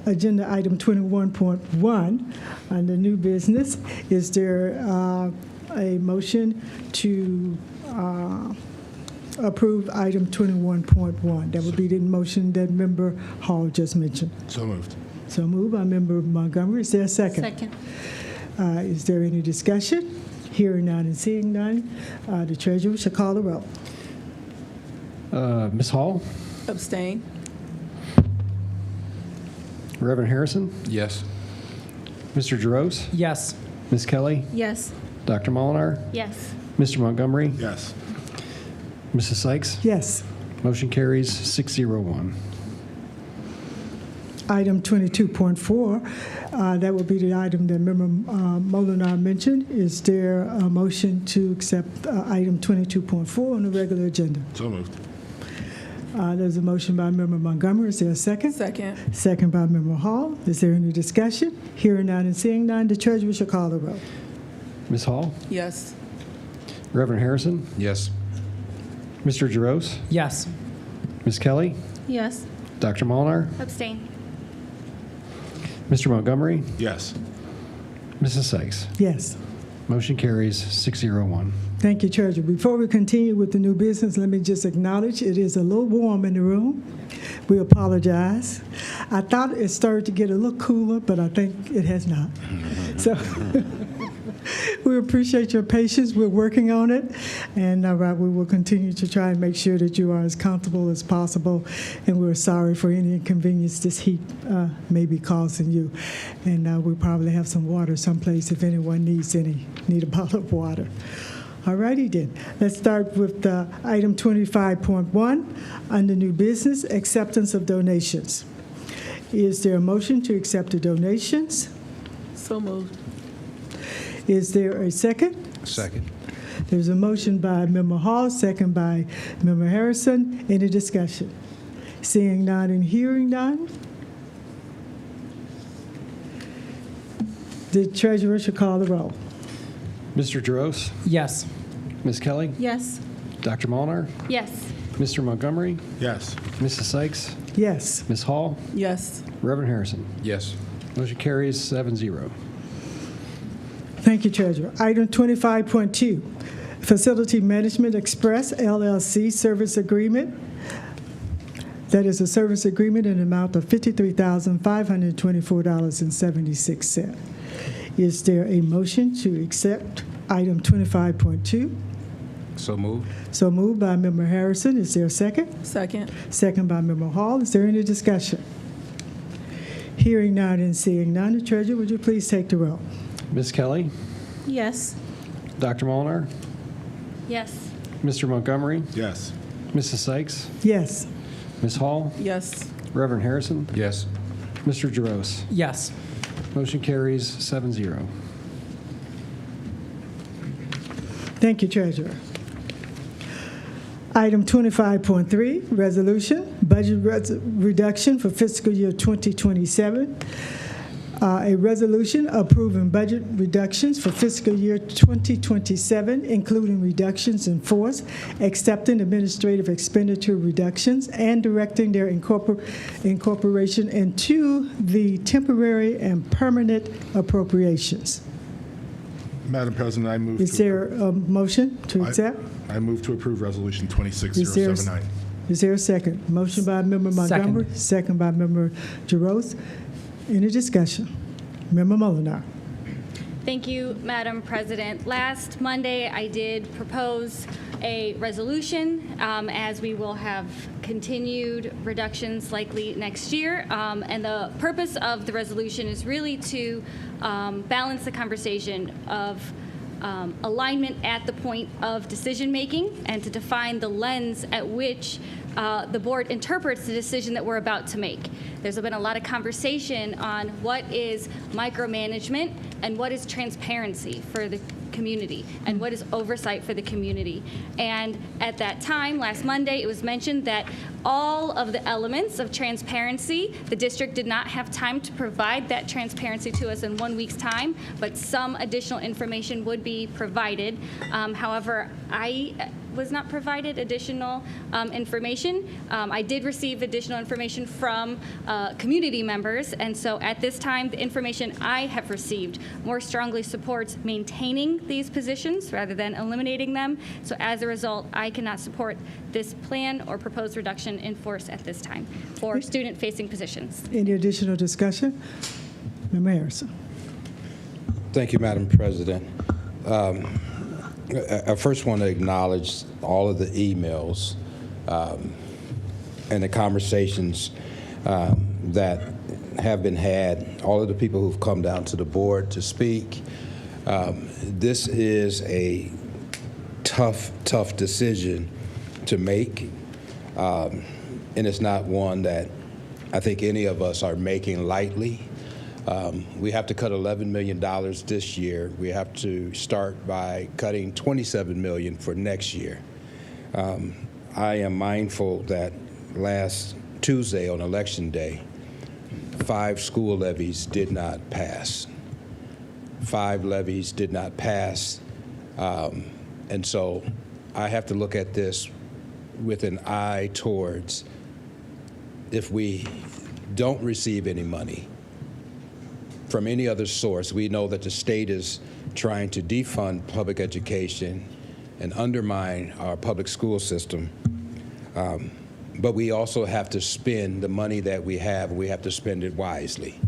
agenda item 21.1 under new business. Is there a motion to approve item 21.1? That would be the motion that Member Hall just mentioned. So moved. So moved by Member Montgomery. Is there a second? Second. Is there any discussion? Hearing none and seeing none, the treasurer shall call the roll. Ms. Hall, Abstain. Reverend Harrison, Yes. Mr. Giroux? Yes. Ms. Kelly? Yes. Dr. Molinar? Yes. Mr. Montgomery? Yes. Mrs. Sykes? Yes. Motion carries 601. Item 22.4, that will be the item that Member Molinar mentioned. Is there a motion to accept item 22.4 on the regular agenda? So moved. There's a motion by Member Montgomery. Is there a second? Second. Second by Member Hall. Is there any discussion? Hearing none and seeing none, the treasurer shall call the roll. Ms. Hall? Yes. Reverend Harrison? Yes. Mr. Giroux? Yes. Ms. Kelly? Yes. Dr. Molinar? Abstain. Mr. Montgomery? Yes. Mrs. Sykes? Yes. Motion carries 601. Thank you, Treasurer. Before we continue with the new business, let me just acknowledge it is a little warm in the room. We apologize. I thought it started to get a little cooler, but I think it has not. So we appreciate your patience. We're working on it, and we will continue to try and make sure that you are as comfortable as possible, and we're sorry for any inconvenience this heat may be causing you. And we probably have some water someplace if anyone need a bottle of water. All righty then. Let's start with item 25.1 under new business, acceptance of donations. Is there a motion to accept the donations? So moved. Is there a second? Second. There's a motion by Member Hall, second by Member Harrison. Any discussion? Seeing none and hearing none, the treasurer should call the roll. Mr. Giroux? Yes. Ms. Kelly? Yes. Dr. Molinar? Yes. Mr. Montgomery? Yes. Mrs. Sykes? Yes. Ms. Hall? Yes. Reverend Harrison? Yes. Motion carries 7-0. Thank you, Treasurer. Item 25.2, Facility Management Express LLC Service Agreement. That is a service agreement in an amount of $53,524.76. Is there a motion to accept item 25.2? So moved. So moved by Member Harrison. Is there a second? Second. Second by Member Hall. Is there any discussion? Hearing none and seeing none, the treasurer, would you please take the roll? Ms. Kelly? Yes. Dr. Molinar? Yes. Mr. Montgomery? Yes. Mrs. Sykes? Yes. Ms. Hall? Yes. Reverend Harrison? Yes. Mr. Giroux? Yes. Motion carries 7-0. Thank you, Treasurer. Item 25.3, resolution, budget reduction for fiscal year 2027. A resolution approving budget reductions for fiscal year 2027, including reductions in force, accepting administrative expenditure reductions, and directing their incorporation into the temporary and permanent appropriations. Madam President, I move Is there a motion to accept? I move to approve Resolution 26079. Is there a second? Motion by Member Montgomery, second by Member Giroux. Any discussion? Member Molinar. Thank you, Madam President. Last Monday, I did propose a resolution, as we will have continued reductions likely next year. And the purpose of the resolution is really to balance the conversation of alignment at the point of decision-making and to define the lens at which the board interprets the decision that we're about to make. There's been a lot of conversation on what is micromanagement and what is transparency for the community and what is oversight for the community. And at that time, last Monday, it was mentioned that all of the elements of transparency, the district did not have time to provide that transparency to us in 1 week's time, but some additional information would be provided. However, I was not provided additional information. I did receive additional information from community members, and so at this time, the information I have received more strongly supports maintaining these positions rather than eliminating them. So as a result, I cannot support this plan or proposed reduction in force at this time for student-facing positions. Any additional discussion? Member Harrison. Thank you, Madam President. I first want to acknowledge all of the emails and the conversations that have been had, all of the people who've come down to the board to speak. This is a tough decision to make, and it's not one that I think any of us are making lightly. We have to cut $11 million this year. We have to start by cutting $27 million for next year. I am mindful that last Tuesday on Election Day, 5 school levies did not pass. 5 levies did not pass. And so I have to look at this with an eye towards if we don't receive any money from any other source. We know that the state is trying to defund public education and undermine our public school system. But we also have to spend the money that we have. We have to spend it wisely.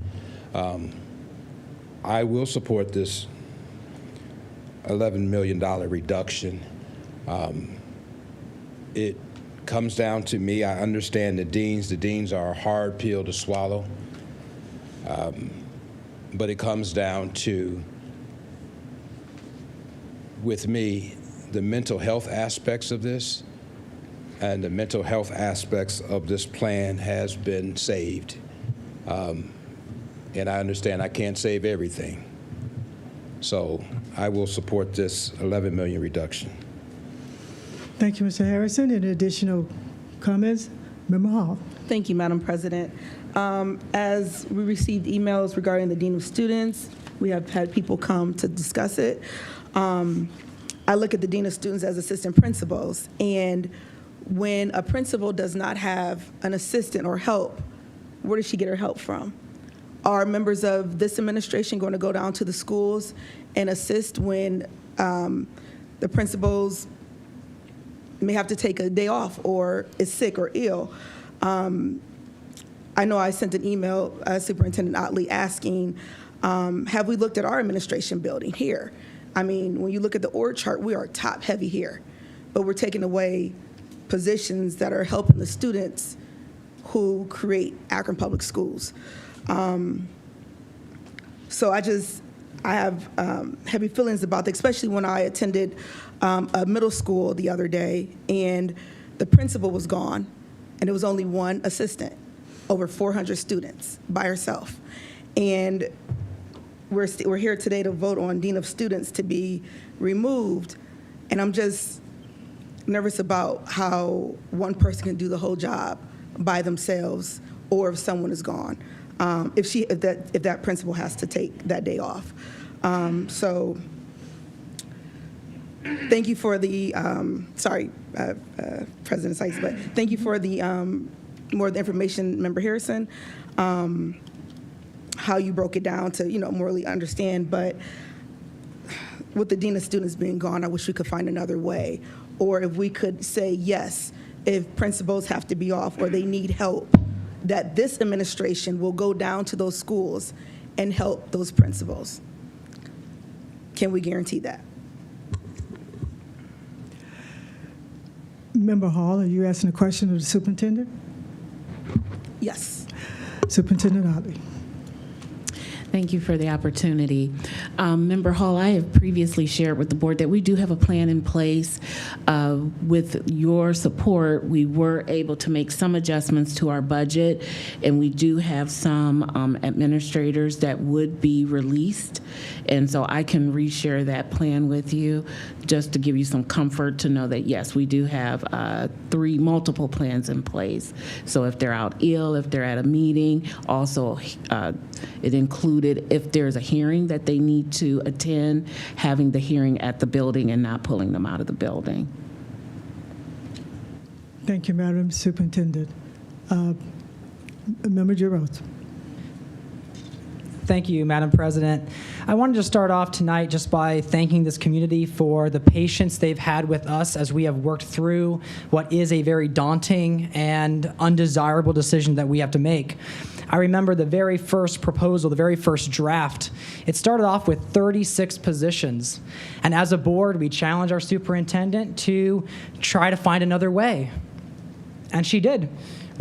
I will support this $11 million reduction. It comes down to me. I understand the deans. The deans are a hard pill to swallow. But it comes down to, with me, the mental health aspects of this, and the mental health aspects of this plan has been saved. And I understand I can't save everything. So I will support this $11 million reduction. Thank you, Mr. Harrison. Any additional comments? Member Hall. Thank you, Madam President. As we received emails regarding the Dean of Students, we have had people come to discuss it. I look at the Dean of Students as assistant principals, and when a principal does not have an assistant or help, where does she get her help from? Are members of this administration going to go down to the schools and assist when the principals may have to take a day off or is sick or ill? I know I sent an email, Superintendent Otley, asking, have we looked at our administration building here? I mean, when you look at the org chart, we are top heavy here, but we're taking away positions that are helping the students who create Akron Public Schools. So I have heavy feelings about that, especially when I attended a middle school the other day, and the principal was gone, and there was only one assistant, over 400 students by herself. And we're here today to vote on Dean of Students to be removed, and I'm just nervous about how one person can do the whole job by themselves, or if someone is gone, if that principal has to take that day off. So thank you for the President Sykes, but thank you for the more of the information, Member Harrison, how you broke it down to morally understand. But with the Dean of Students being gone, I wish we could find another way, or if we could say yes, if principals have to be off or they need help, that this administration will go down to those schools and help those principals. Can we guarantee that? Member Hall, are you asking a question of the superintendent? Yes. Superintendent Otley. Thank you for the opportunity. Member Hall, I have previously shared with the board that we do have a plan in place. With your support, we were able to make some adjustments to our budget, and we do have some administrators that would be released. And so I can reshare that plan with you just to give you some comfort to know that, yes, we do have multiple plans in place. So if they're out ill, if they're at a meeting, also it included if there's a hearing that they need to attend, having the hearing at the building and not pulling them out of the building. Thank you, Madam Superintendent. Member Giroux. Thank you, Madam President. I wanted to start off tonight just by thanking this community for the patience they've had with us as we have worked through what is a very daunting and undesirable decision that we have to make. I remember the very first proposal, the very first draft. It started off with 36 positions. And as a board, we challenged our superintendent to try to find another way. And she did.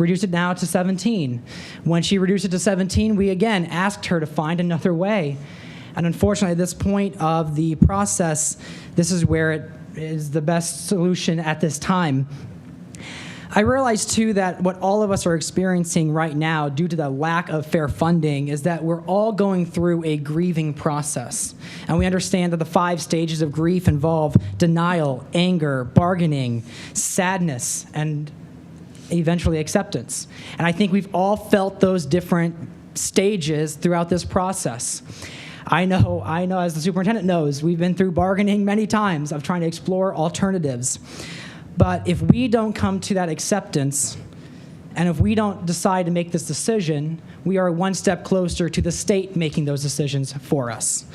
reduced it now to 17. When she reduced it to 17, we again asked her to find another way. And unfortunately, at this point of the process, this is where it is the best solution at this time. I realize, too, that what all of us are experiencing right now due to the lack of fair funding is that we're all going through a grieving process. And we understand that the 5 stages of grief involve denial, anger, bargaining, sadness, and eventually acceptance. And I think we've all felt those different stages throughout this process. I know, as the superintendent knows, we've been through bargaining many times of trying to explore alternatives. But if we don't come to that acceptance, and if we don't decide to make this decision, we are one step closer to the state making those decisions for us.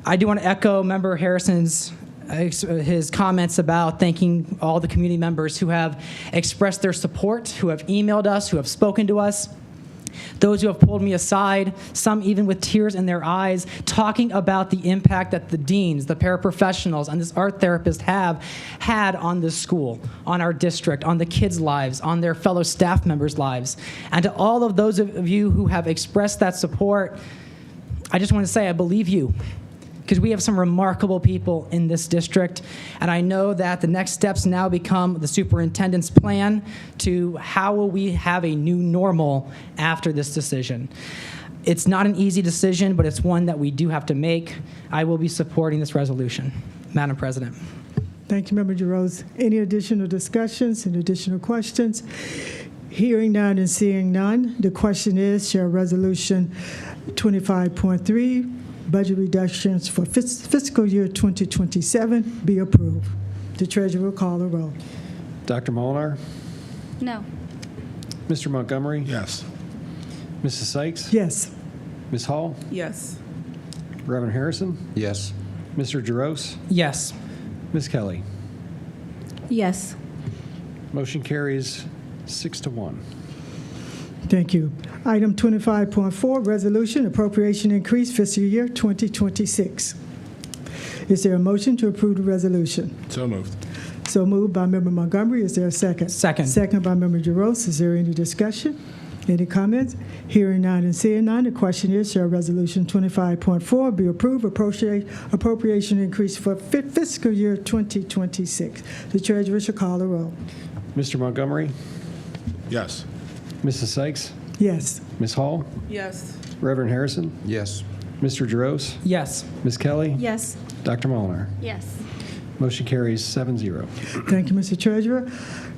I do want to echo Member Harrison's his comments about thanking all the community members who have expressed their support, who have emailed us, who have spoken to us. Those who have pulled me aside, some even with tears in their eyes, talking about the impact that the deans, the paraprofessionals, and this art therapist have had on this school, on our district, on the kids' lives, on their fellow staff members' lives. And to all of those of you who have expressed that support, I just want to say I believe you, because we have some remarkable people in this district, and I know that the next steps now become the superintendent's plan to how will we have a new normal after this decision. It's not an easy decision, but it's one that we do have to make. I will be supporting this resolution. Madam President. Thank you, Member Giroux. Any additional discussions and additional questions? Hearing none and seeing none, the question is, shall Resolution 25.3, budget reductions for fiscal year 2027, be approved? The treasurer will call the roll. Dr. Molinar? No. Mr. Montgomery? Yes. Mrs. Sykes? Yes. Ms. Hall? Yes. Reverend Harrison? Yes. Mr. Giroux? Yes. Ms. Kelly? Yes. Motion carries 6-1. Thank you. Item 25.4, resolution appropriation increase fiscal year 2026. Is there a motion to approve the resolution? So moved. So moved by Member Montgomery. Is there a second? Second. Second by Member Giroux. Is there any discussion? Any comments? Hearing none and seeing none, the question is, shall Resolution 25.4 be approved, appropriation increase for fiscal year 2026? The treasurer shall call the roll. Mr. Montgomery? Yes. Mrs. Sykes? Yes. Ms. Hall? Yes. Reverend Harrison? Yes. Mr. Giroux? Yes. Ms. Kelly? Yes. Dr. Molinar? Yes. Motion carries 7-0. Thank you, Mr. Treasurer.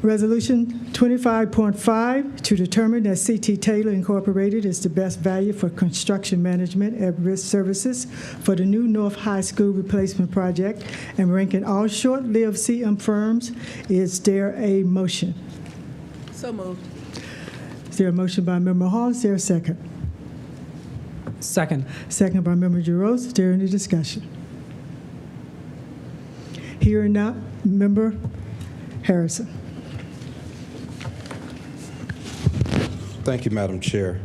Resolution 25.5, to determine that CT Taylor Incorporated is the best value for construction management at risk services for the new North High School replacement project and ranking all short-lived CM firms. Is there a motion? So moved. Is there a motion by Member Hall? Is there a second? Second. Second by Member Giroux. Is there any discussion? Hearing none, Member Harrison. Thank you, Madam Chair.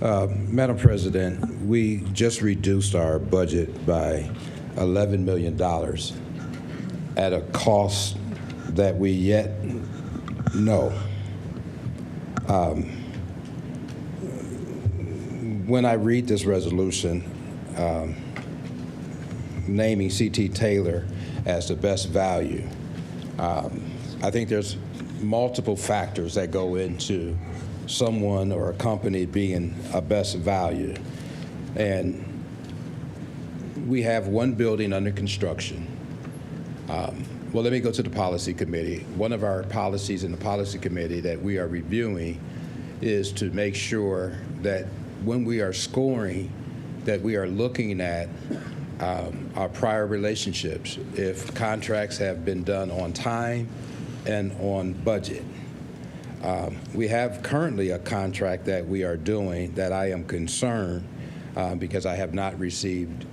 Madam President, we just reduced our budget by $11 million at a cost that we yet know. When I read this resolution, naming CT Taylor as the best value, I think there's multiple factors that go into someone or a company being a best value. And we have one building under construction. Well, let me go to the policy committee. One of our policies in the policy committee that we are reviewing is to make sure that when we are scoring, that we are looking at our prior relationships, if contracts have been done on time and on budget. We have currently a contract that we are doing that I am concerned because I have not received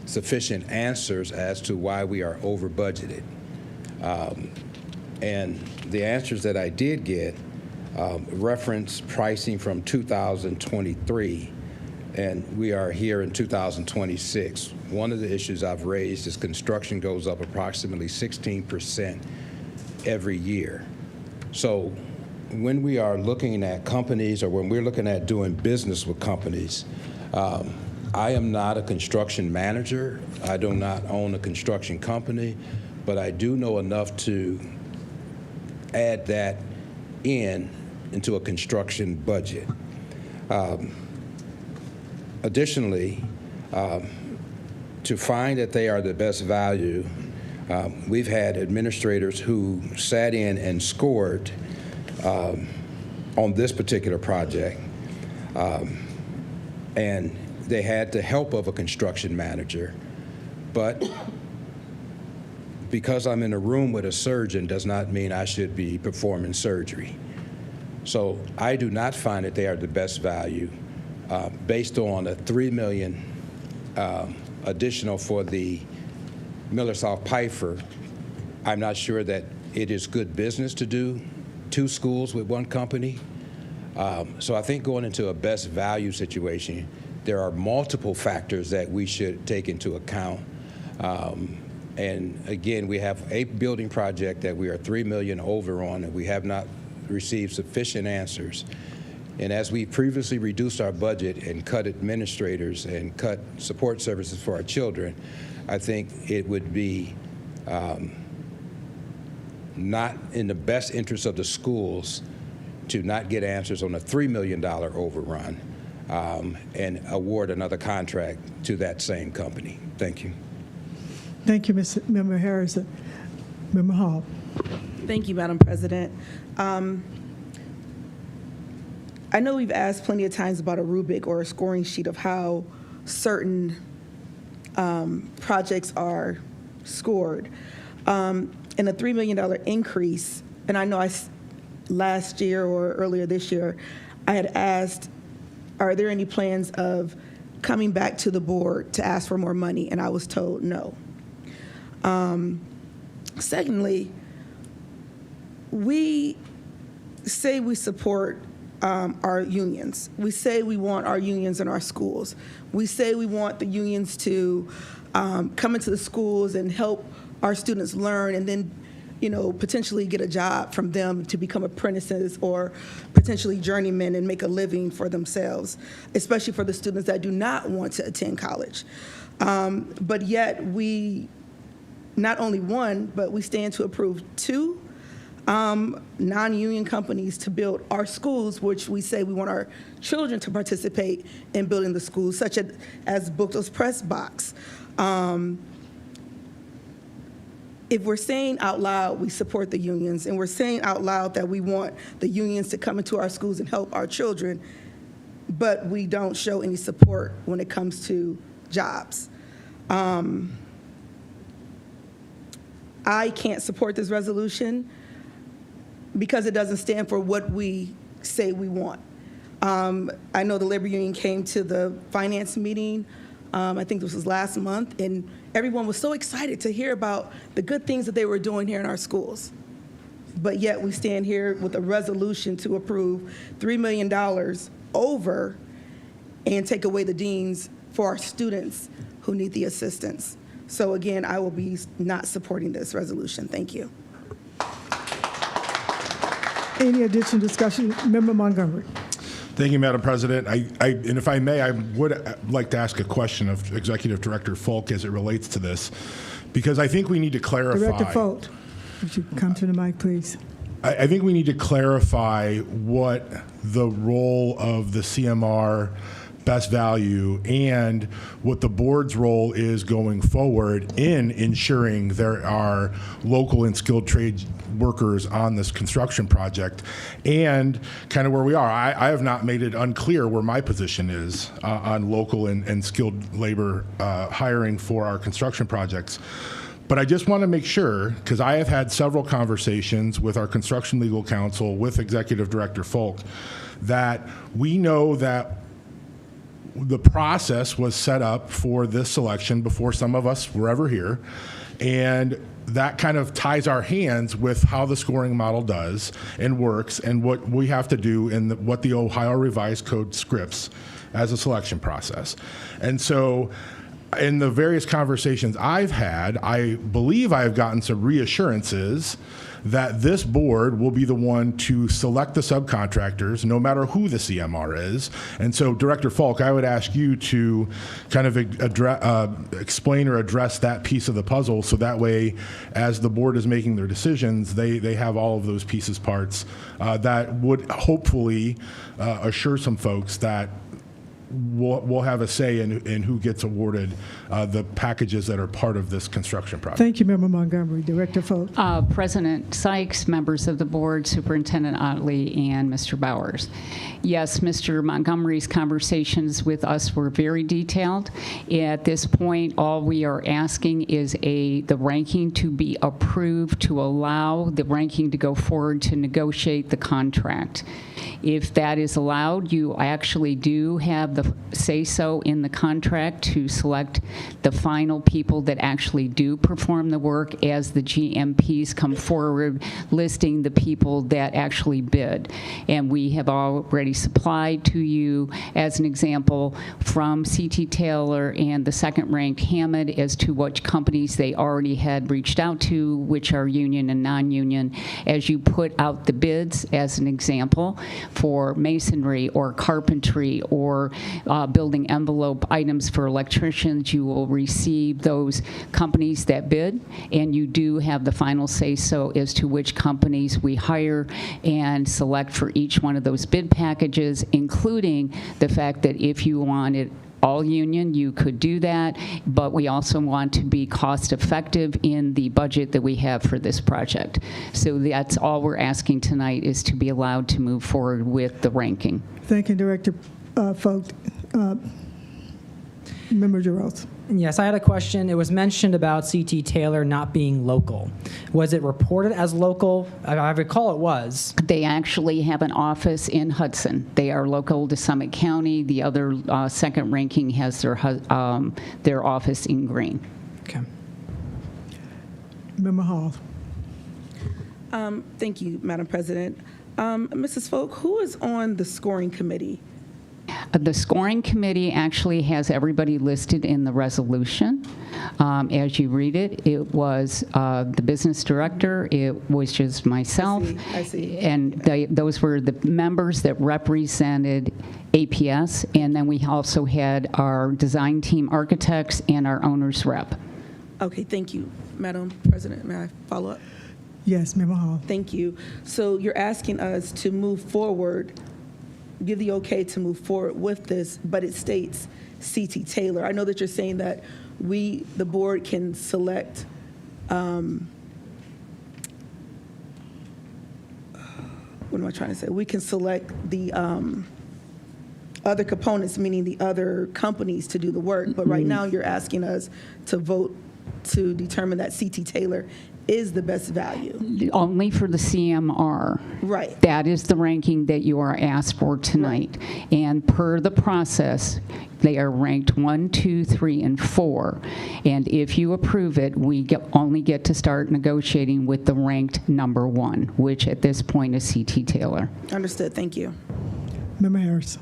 sufficient answers as to why we are over budgeted. And the answers that I did get reference pricing from 2023, and we are here in 2026. One of the issues I've raised is construction goes up approximately 16% every year. So when we are looking at companies or when we're looking at doing business with companies, I am not a construction manager. I do not own a construction company, but I do know enough to add that into a construction budget. Additionally, to find that they are the best value, we've had administrators who sat in and scored on this particular project, and they had the help of a construction manager, but because I'm in a room with a surgeon does not mean I should be performing surgery. So I do not find that they are the best value based on a $3 million additional for the Miller South Pfeiffer. I'm not sure that it is good business to do 2 schools with 1 company. So I think going into a best value situation, there are multiple factors that we should take into account. And again, we have a building project that we are $3 million over on, and we have not received sufficient answers. And as we previously reduced our budget and cut administrators and cut support services for our children, I think it would be not in the best interest of the schools to not get answers on a $3 million overrun and award another contract to that same company. Thank you. Thank you, Member Harrison. Member Hall. Thank you, Madam President. I know we've asked plenty of times about a rubric or a scoring sheet of how certain projects are scored. And a $3 million increase, and I know last year or earlier this year, I had asked, are there any plans of coming back to the board to ask for more money? And I was told no. Secondly, we say we support our unions. We say we want our unions in our schools. We say we want the unions to come into the schools and help our students learn and then, potentially get a job from them to become apprentices or potentially journeymen and make a living for themselves, especially for the students that do not want to attend college. But yet we not only one, but we stand to approve 2 non-union companies to build our schools, which we say we want our children to participate in building the schools, such as Bookless Press Box. If we're saying out loud we support the unions, and we're saying out loud that we want the unions to come into our schools and help our children, but we don't show any support when it comes to jobs, I can't support this resolution because it doesn't stand for what we say we want. I know the labor union came to the finance meeting, I think this was last month, and everyone was so excited to hear about the good things that they were doing here in our schools. But yet we stand here with a resolution to approve $3 million over and take away the deans for our students who need the assistance. So again, I will be not supporting this resolution. Thank you. Any additional discussion? Member Montgomery. Thank you, Madam President. And if I may, I would like to ask a question of Executive Director Folk as it relates to this, because I think we need to clarify. Director Folk, would you come to the mic, please? I think we need to clarify what the role of the CMR best value and what the board's role is going forward in ensuring there are local and skilled trade workers on this construction project, and kind of where we are. I have not made it unclear where my position is on local and skilled labor hiring for our construction projects. But I just want to make sure, because I have had several conversations with our construction legal counsel, with Executive Director Folk, that we know that the process was set up for this selection before some of us were ever here, and that kind of ties our hands with how the scoring model does and works and what we have to do and what the Ohio Revised Code scripts as a selection process. And so in the various conversations I've had, I believe I have gotten some reassurances that this board will be the one to select the subcontractors, no matter who the CMR is. And so, Director Falk, I would ask you to kind of explain or address that piece of the puzzle, so that way, as the board is making their decisions, they have all of those pieces, parts that would hopefully assure some folks that we'll have a say in who gets awarded the packages that are part of this construction project. Thank you, Member Montgomery. Director Folk. President Sykes, members of the board, Superintendent Otley, and Mr. Bowers. Yes, Mr. Montgomery's conversations with us were very detailed. At this point, all we are asking is the ranking to be approved to allow the ranking to go forward to negotiate the contract. If that is allowed, you actually do have the say-so in the contract to select the final people that actually do perform the work as the GMPs come forward, listing the people that actually bid. And we have already supplied to you, as an example, from C.T. Taylor and the second-ranked Hammond as to which companies they already had reached out to, which are union and non-union, as you put out the bids, as an example, for masonry or carpentry or building envelope items for electricians. You will receive those companies that bid, and you do have the final say-so as to which companies we hire and select for each one of those bid packages, including the fact that if you wanted all union, you could do that, but we also want to be cost effective in the budget that we have for this project. So that's all we're asking tonight, is to be allowed to move forward with the ranking. Thank you, Director Folk. Member Giroux. Yes, I had a question. It was mentioned about C.T. Taylor not being local. Was it reported as local? I recall it was. They actually have an office in Hudson. They are local to Summit County. The other second ranking has their office in Greene. Okay. Member Hall. Thank you, Madam President. Mrs. Folk, who is on the scoring committee? The scoring committee actually has everybody listed in the resolution. As you read it, it was the business director, it was just myself, I see. And those were the members that represented APS, and then we also had our design team architects and our owner's rep. Okay, thank you, Madam President. May I follow up? Yes, Member Hall. Thank you. So you're asking us to move forward, give the okay to move forward with this, but it states C.T. Taylor. I know that you're saying that the board can select what am I trying to say? We can select the other components, meaning the other companies, to do the work. But right now you're asking us to vote to determine that C.T. Taylor is the best value. Only for the CMR. Right. That is the ranking that you are asked for tonight. Right. And per the process, they are ranked 1, 2, 3, and 4. And if you approve it, we only get to start negotiating with the ranked number 1, which at this point is C.T. Taylor. Understood. Thank you. Member Harris.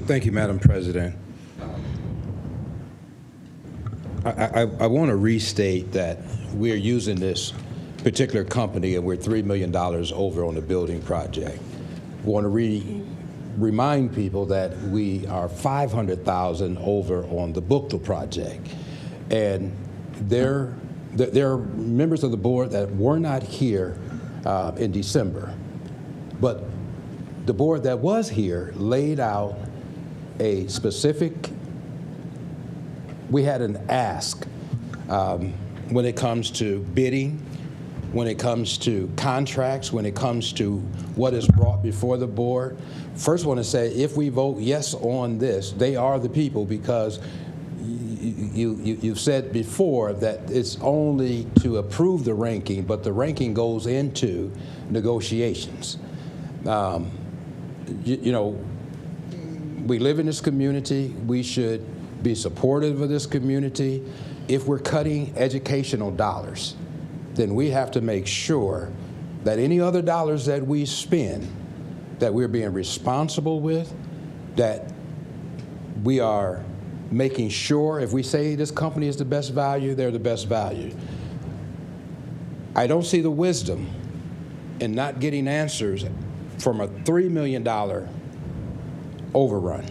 Thank you, Madam President. I want to restate that we're using this particular company and we're $3 million over on the building project. I want to remind people that we are $500,000 over on the Booktel project. And there are members of the board that were not here in December, but the board that was here laid out a specific, we had an ask when it comes to bidding, when it comes to contracts, when it comes to what is brought before the board. First, I want to say, if we vote yes on this, they are the people, because you've said before that it's only to approve the ranking, but the ranking goes into negotiations. You know, we live in this community. We should be supportive of this community. If we're cutting educational dollars, then we have to make sure that any other dollars that we spend, that we're being responsible with, that we are making sure if we say this company is the best value, they're the best value. I don't see the wisdom in not getting answers from a $3 million overrun.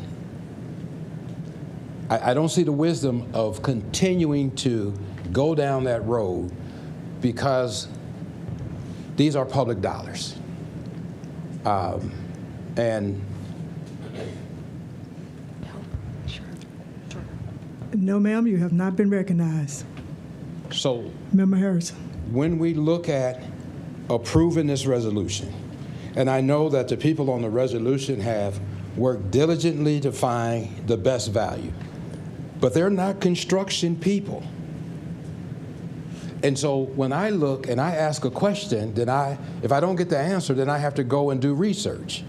I don't see the wisdom of continuing to go down that road because these are public dollars. And No, ma'am, you have not been recognized. so Member Harrison. when we look at approving this resolution, and I know that the people on the resolution have worked diligently to find the best value, but they're not construction people. And so when I look and I ask a question, then if I don't get the answer, then I have to go and do research.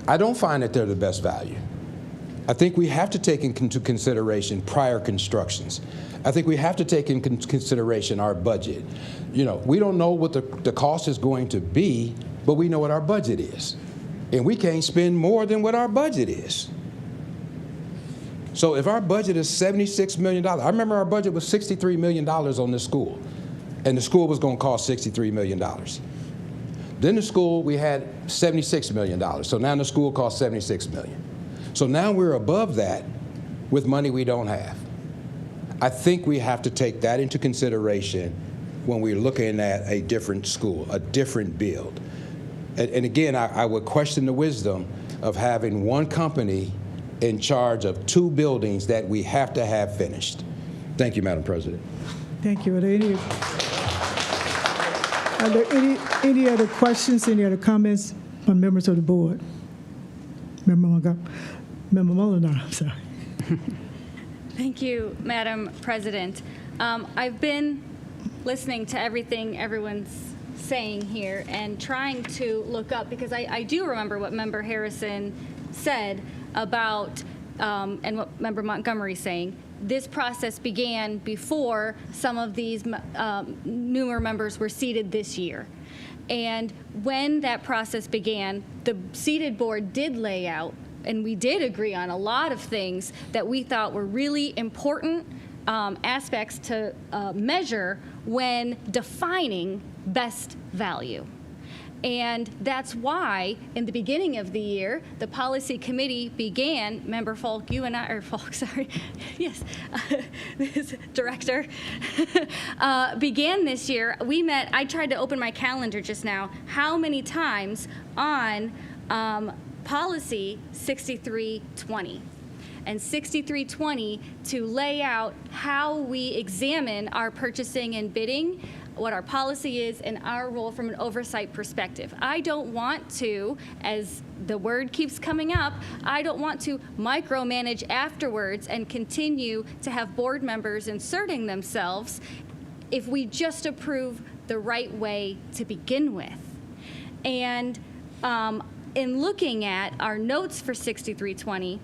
I don't find that they're the best value. I think we have to take into consideration prior constructions. I think we have to take into consideration our budget. You know, we don't know what the cost is going to be, but we know what our budget is. And we can't spend more than what our budget is. So if our budget is $76 million, I remember our budget was $63 million on this school, and the school was going to cost $63 million. Then the school, we had $76 million. So now the school costs $76 million. So now we're above that with money we don't have. I think we have to take that into consideration when we're looking at a different school, a different build. And again, I would question the wisdom of having one company in charge of 2 buildings that we have to have finished. Thank you, Madam President. Thank you. Are there any other questions, any other comments from members of the board? Member Molinar, I'm sorry. Thank you, Madam President. I've been listening to everything everyone's saying here and trying to look up, because I do remember what Member Harrison said about, and what Member Montgomery's saying. This process began before some of these newer members were seated this year. And when that process began, the seated board did lay out, and we did agree on a lot of things that we thought were really important aspects to measure when defining best value. And that's why, in the beginning of the year, the policy committee began, Member Falk, you and I, or Falk, sorry, yes, this director, began this year. We met, I tried to open my calendar just now, how many times on policy 6320. And 6320 to lay out how we examine our purchasing and bidding, what our policy is, and our role from an oversight perspective. I don't want to, as the word keeps coming up, I don't want to micromanage afterwards and continue to have board members inserting themselves if we just approve the right way to begin with. And in looking at our notes for 6320,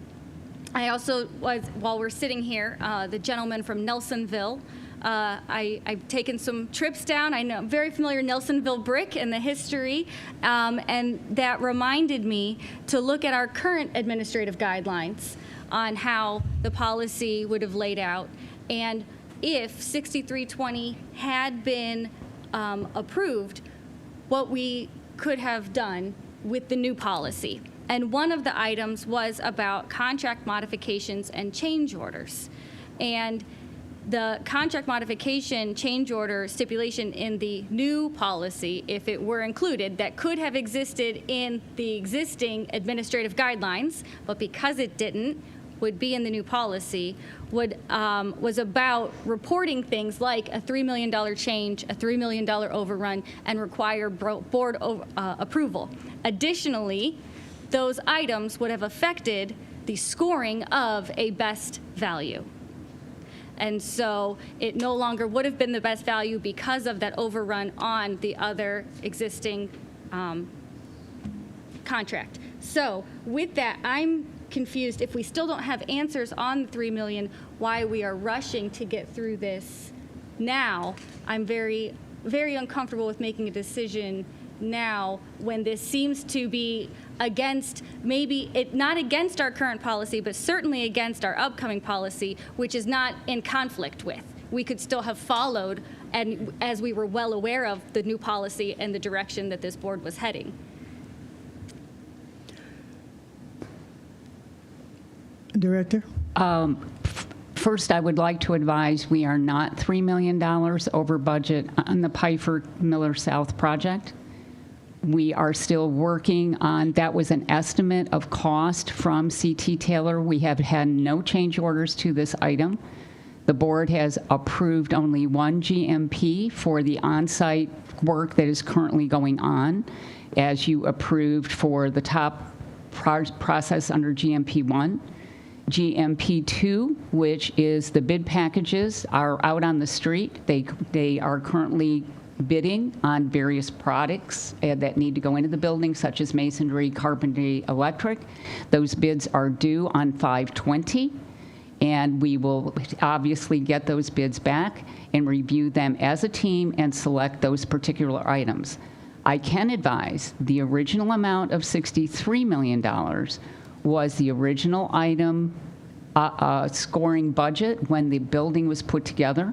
I also was, while we're sitting here, the gentleman from Nelsonville, I've taken some trips down. I know I'm very familiar with Nelsonville brick and the history, and that reminded me to look at our current administrative guidelines on how the policy would have laid out. And if 6320 had been approved, what we could have done with the new policy. And one of the items was about contract modifications and change orders. And the contract modification change order stipulation in the new policy, if it were included, that could have existed in the existing administrative guidelines, but because it didn't, would be in the new policy, was about reporting things like a $3 million change, a $3 million overrun, and require board approval. Additionally, those items would have affected the scoring of a best value. And so it no longer would have been the best value because of that overrun on the other existing contract. So with that, I'm confused if we still don't have answers on the $3 million, why we are rushing to get through this now. I'm very, very uncomfortable with making a decision now when this seems to be against, not against our current policy, but certainly against our upcoming policy, which is not in conflict with. We could still have followed, and as we were well aware of the new policy and the direction that this board was heading. Director? First, I would like to advise we are not $3 million over budget on the Pfeiffer Miller South project. We are still working on, that was an estimate of cost from CT Taylor. We have had no change orders to this item. The board has approved only one GMP for the on-site work that is currently going on, as you approved for the top process under GMP 1. GMP 2, which is the bid packages, are out on the street. They are currently bidding on various products that need to go into the building, such as masonry, carpentry, electric. Those bids are due on 5/20, and we will obviously get those bids back and review them as a team and select those particular items. I can advise the original amount of $63 million was the original item scoring budget when the building was put together.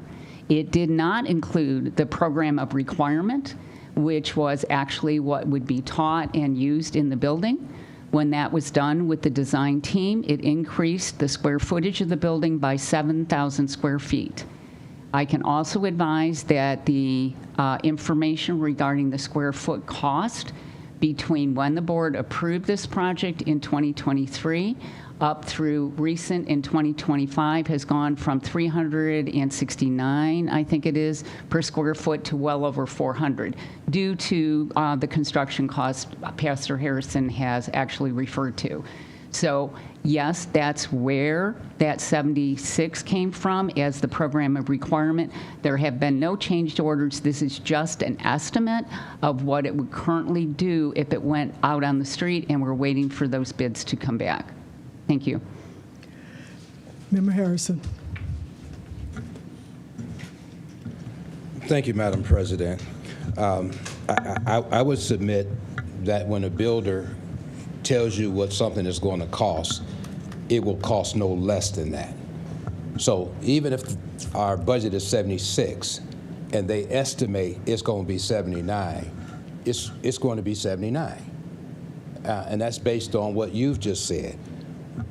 It did not include the program of requirement, which was actually what would be taught and used in the building. When that was done with the design team, it increased the square footage of the building by 7,000 square feet. I can also advise that the information regarding the square foot cost between when the board approved this project in 2023 up through recent in 2025 has gone from $369, I think it is, per square foot to well over $400 due to the construction cost Pastor Harrison has actually referred to. So yes, that's where that 76 came from as the program of requirement. There have been no changed orders. This is just an estimate of what it would currently do if it went out on the street, and we're waiting for those bids to come back. Thank you. Member Harrison. Thank you, Madam President. I would submit that when a builder tells you what something is going to cost, it will cost no less than that. So even if our budget is 76 and they estimate it's going to be 79, it's going to be 79. And that's based on what you've just said.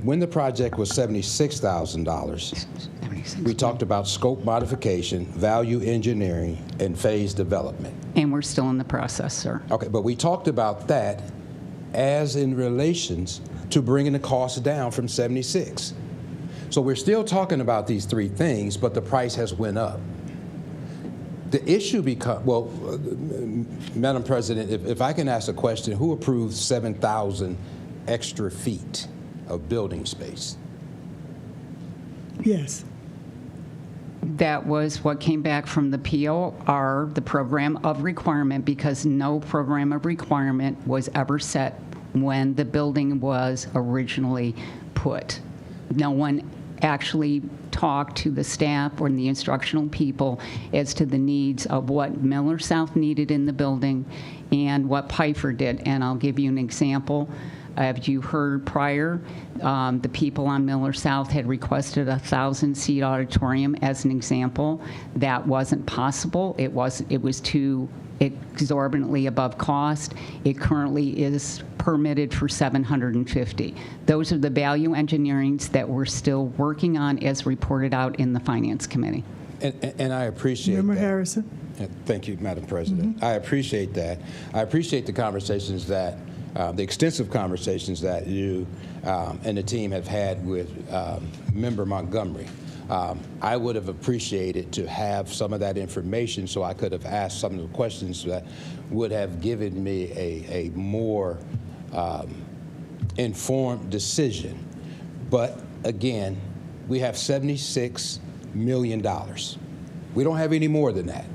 When the project was $76,000, we talked about scope modification, value engineering, and phase development. And we're still in the process, sir. Okay, but we talked about that as in relations to bringing the cost down from 76. So we're still talking about these three things, but the price has went up. The issue becomes, well, Madam President, if I can ask a question, who approved 7,000 extra feet of building space? Yes. That was what came back from the POR, the program of requirement, because no program of requirement was ever set when the building was originally put. No one actually talked to the staff or the instructional people as to the needs of what Miller South needed in the building and what Pfeiffer did. And I'll give you an example. As you heard prior, the people on Miller South had requested a 1,000-seat auditorium as an example. That wasn't possible. It was too exorbitantly above cost. It currently is permitted for 750. Those are the value engineerings that we're still working on as reported out in the Finance Committee. And I appreciate Member that. Harrison. Thank you, Madam President. I appreciate that. I appreciate the conversations that the extensive conversations that you and the team have had with Member Montgomery. I would have appreciated to have some of that information so I could have asked some of the questions that would have given me a more informed decision. But again, we have $76 million. We don't have any more than that.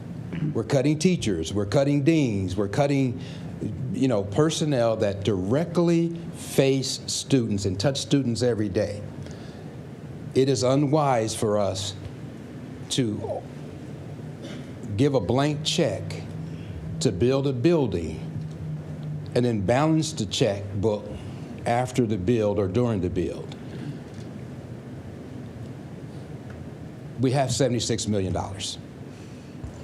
We're cutting teachers, we're cutting deans, we're cutting personnel that directly face students and touch students every day. It is unwise for us to give a blank check to build a building and then balance the checkbook after the build or during the build. We have $76 million.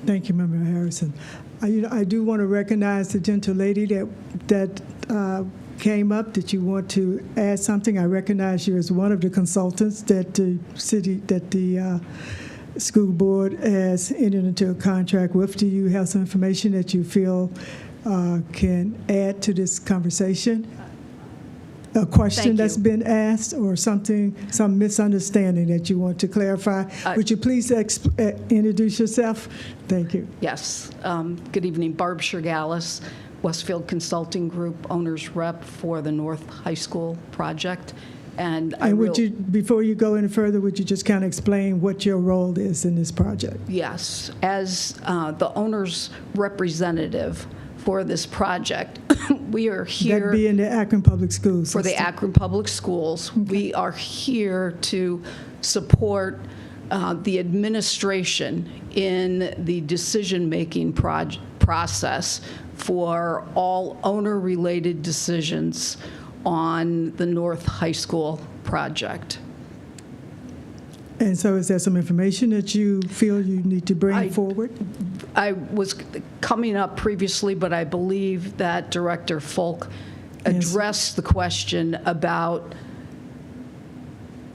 Thank you, Member Harrison. I do want to recognize the gentle lady that came up. Did you want to add something? I recognize you as one of the consultants that the school board has entered into a contract with. Do you have some information that you feel can add to this conversation? A question that's been asked or something, some misunderstanding that you want to clarify? Would you please introduce yourself? Thank you. Yes. Good evening. Barb Shergalis, Westfield Consulting Group, owner's rep for the North High School project. And would you, before you go any further, would you just kind of explain what your role is in this project? Yes. As the owner's representative for this project, we are here. That'd be in the Akron Public Schools. For the Akron Public Schools. Okay. We are here to support the administration in the decision-making process for all owner-related decisions on the North High School project. And so is there some information that you feel you need to bring forward? I was coming up previously, but I believe that Director Folk addressed the question about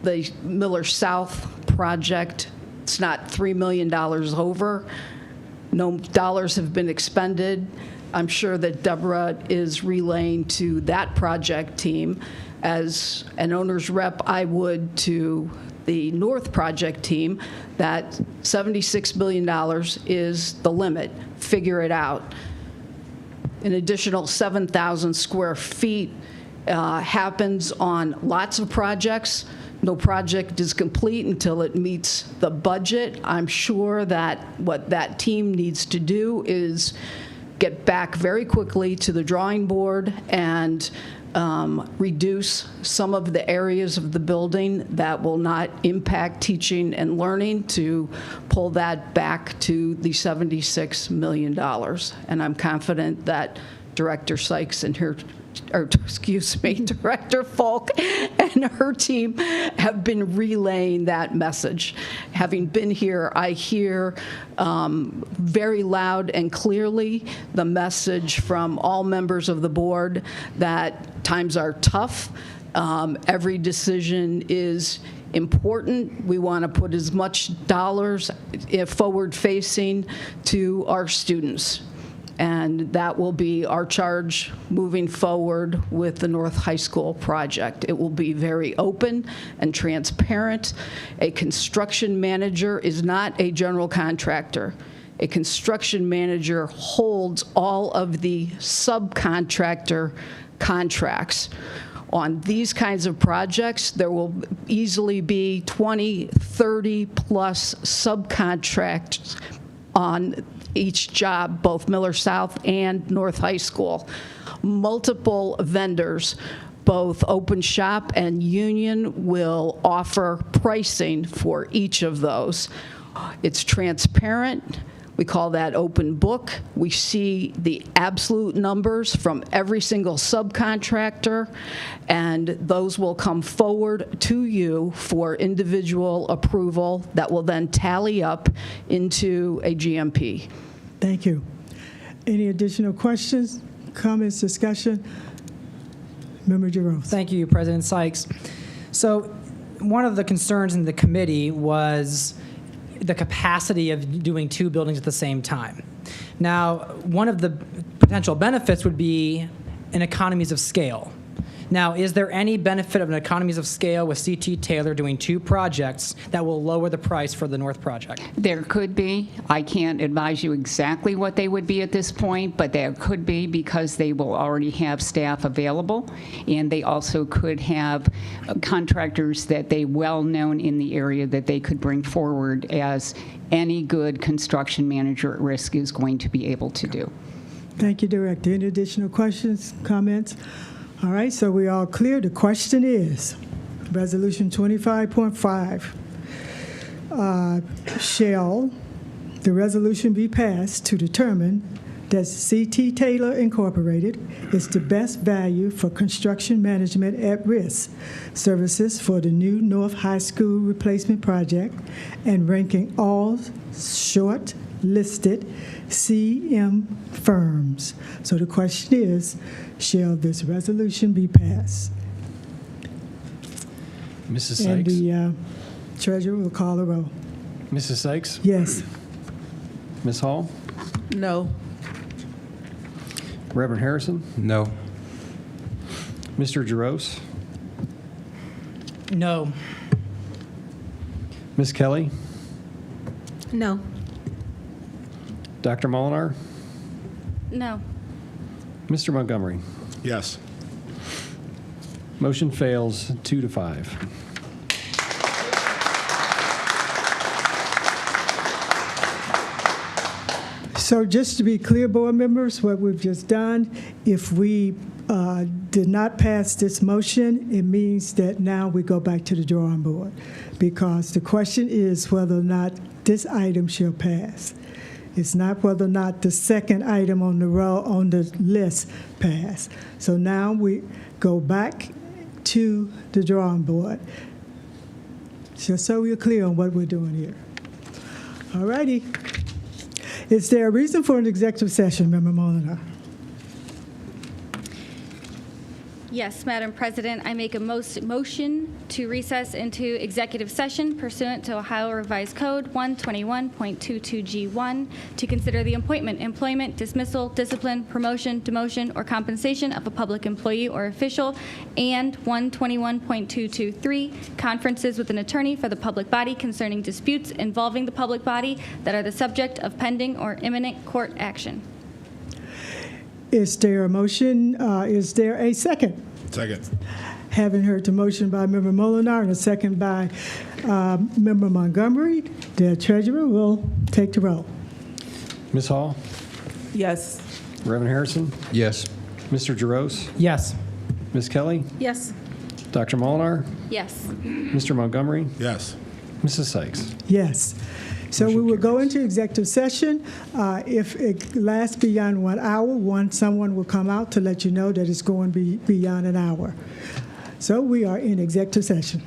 the Miller South project. It's not $3 million over. No dollars have been expended. I'm sure that Deborah is relaying to that project team. As an owner's rep, I would to the North project team that $76 million is the limit. Figure it out. An additional 7,000 square feet happens on lots of projects. No project is complete until it meets the budget. I'm sure that what that team needs to do is get back very quickly to the drawing board and reduce some of the areas of the building that will not impact teaching and learning to pull that back to the $76 million. And I'm confident that Director Sykes and Director Falk and her team have been relaying that message. Having been here, I hear very loud and clearly the message from all members of the board that times are tough. Every decision is important. We want to put as much dollars forward-facing to our students. And that will be our charge moving forward with the North High School project. It will be very open and transparent. A construction manager is not a general contractor. A construction manager holds all of the subcontractor contracts. On these kinds of projects, there will easily be 20, 30 plus subcontracts on each job, both Miller South and North High School. Multiple vendors, both open shop and union, will offer pricing for each of those. It's transparent. We call that open book. We see the absolute numbers from every single subcontractor, and those will come forward to you for individual approval that will then tally up into a GMP. Thank you. Any additional questions, comments, discussion? Member Giroux. Thank you, President Sykes. So one of the concerns in the committee was the capacity of doing two buildings at the same time. Now, one of the potential benefits would be an economies of scale. Now, is there any benefit of an economies of scale with C.T. Taylor doing two projects that will lower the price for the North project? There could be. I can't advise you exactly what they would be at this point, but there could be because they will already have staff available, and they also could have contractors that they well known in the area that they could bring forward as any good construction manager at risk is going to be able to do. Thank you, Director. Any additional questions, comments? All right, so we're all clear. The question is, Resolution 25.5, shall the resolution be passed to determine that C.T. Taylor Incorporated is the best value for construction management at risk services for the new North High School replacement project and ranking all short-listed CM firms. So the question is, shall this resolution be passed? Mrs. And Sykes? the treasurer will call the roll. Mrs. Sykes? Yes. Ms. Hall? No. Reverend Harrison? No. Mr. Jaros? No. Ms. Kelly? No. Dr. Molinar? No. Mr. Montgomery? Yes. Motion fails 2-5. So just to be clear, board members, what we've just done, if we did not pass this motion, it means that now we go back to the drawing board, because the question is whether or not this item shall pass. It's not whether or not the second item on the list pass. So now we go back to the drawing board, just so we're clear on what we're doing here. All righty. Is there a reason for an executive session, Member Molinar? Yes, Madam President, I make a motion to recess into executive session pursuant to Ohio Revised Code 121.22G1 to consider the appointment, employment, dismissal, discipline, promotion, demotion, or compensation of a public employee or official, and 121.223, conferences with an attorney for the public body concerning disputes involving the public body that are the subject of pending or imminent court action. Is there a motion? Is there a second? Second. Having heard the motion by Member Molinar and a second by Member Montgomery, the treasurer will take the roll. Ms. Hall? Yes. Reverend Harrison? Yes. Mr. Jaros? Yes. Ms. Kelly? Yes. Dr. Molinar? Yes. Mr. Montgomery? Yes. Mrs. Sykes? Yes. So we will go into executive session. If it lasts beyond 1 hour, someone will come out to let you know that it's going to be beyond an hour. So we are in executive session.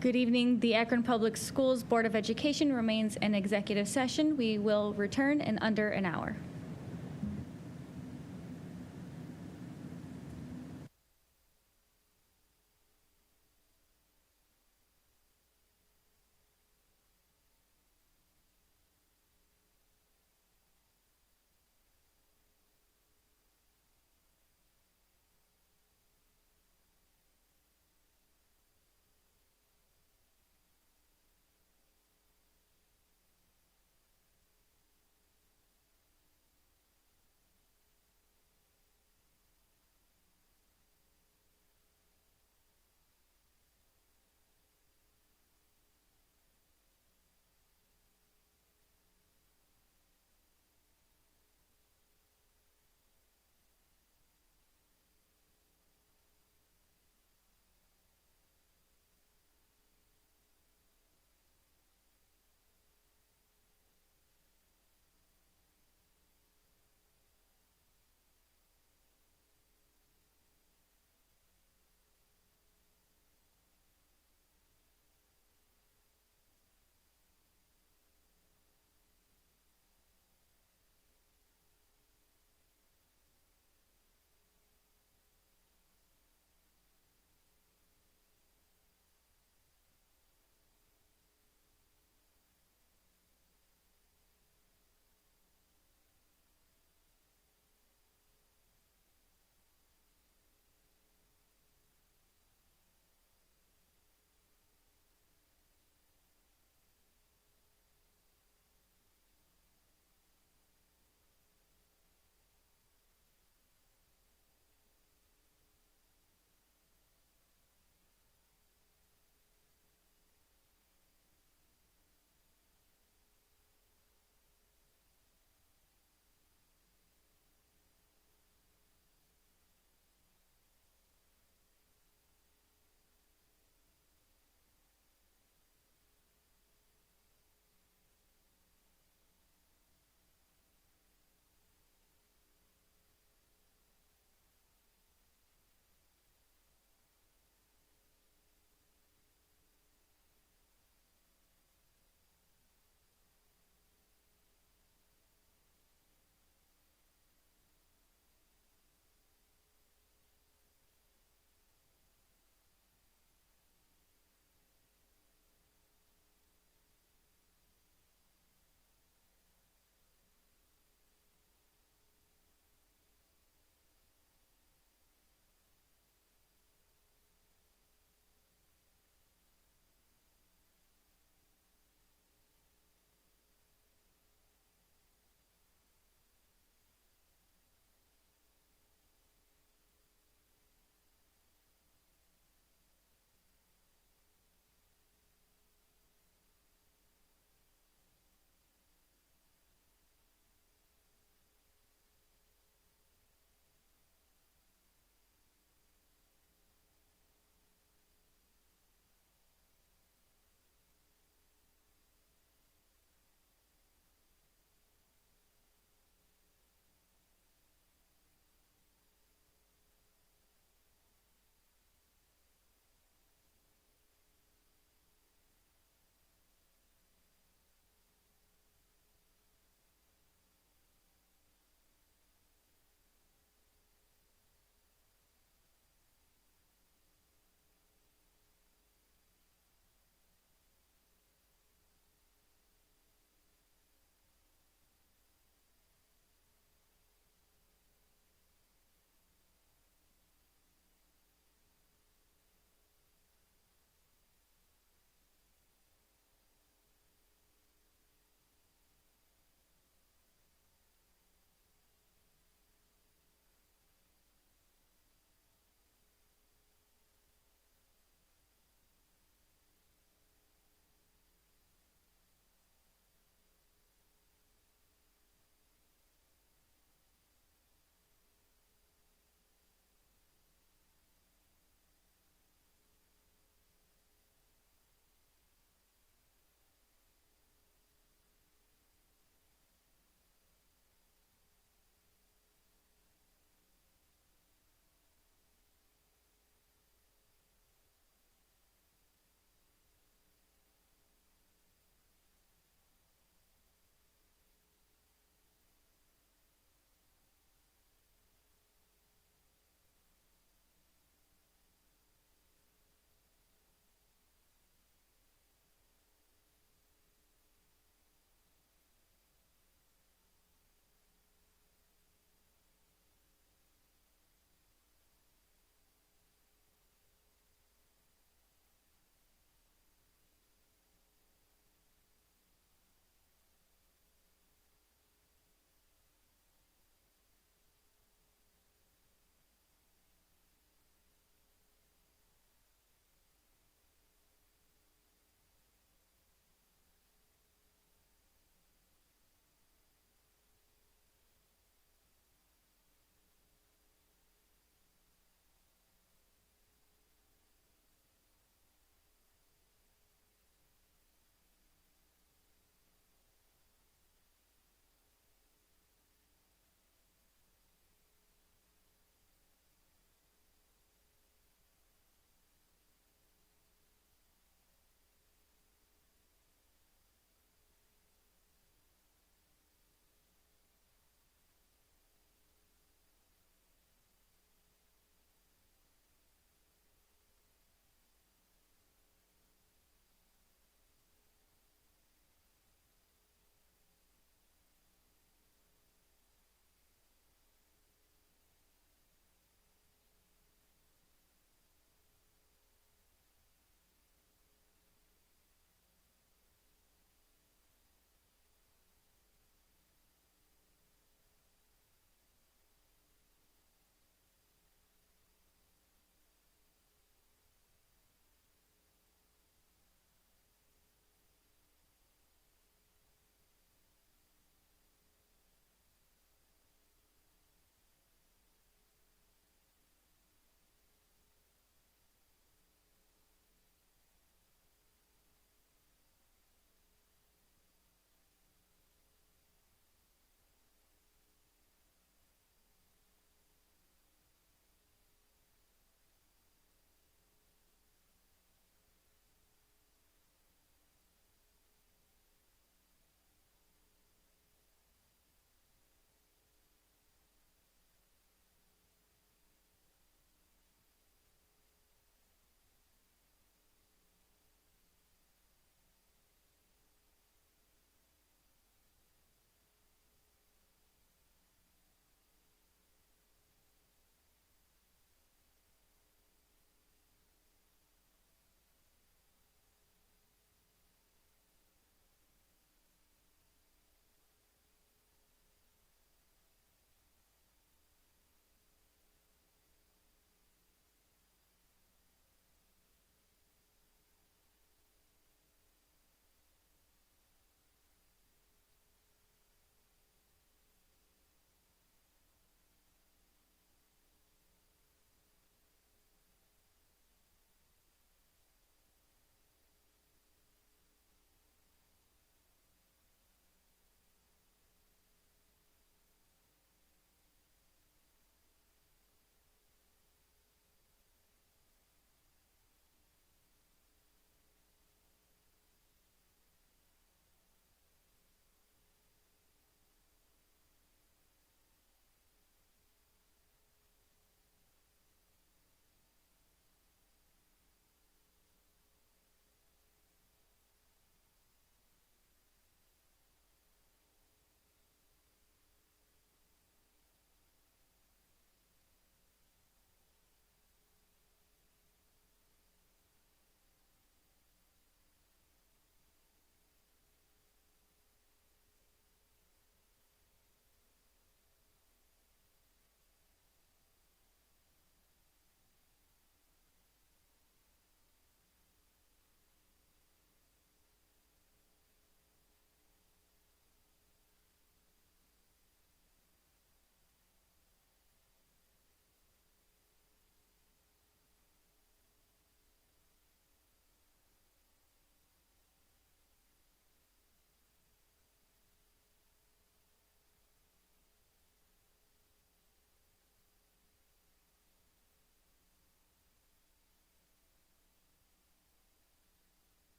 Good evening. The Akron Public Schools Board of Education remains in executive session. We will return in under an hour.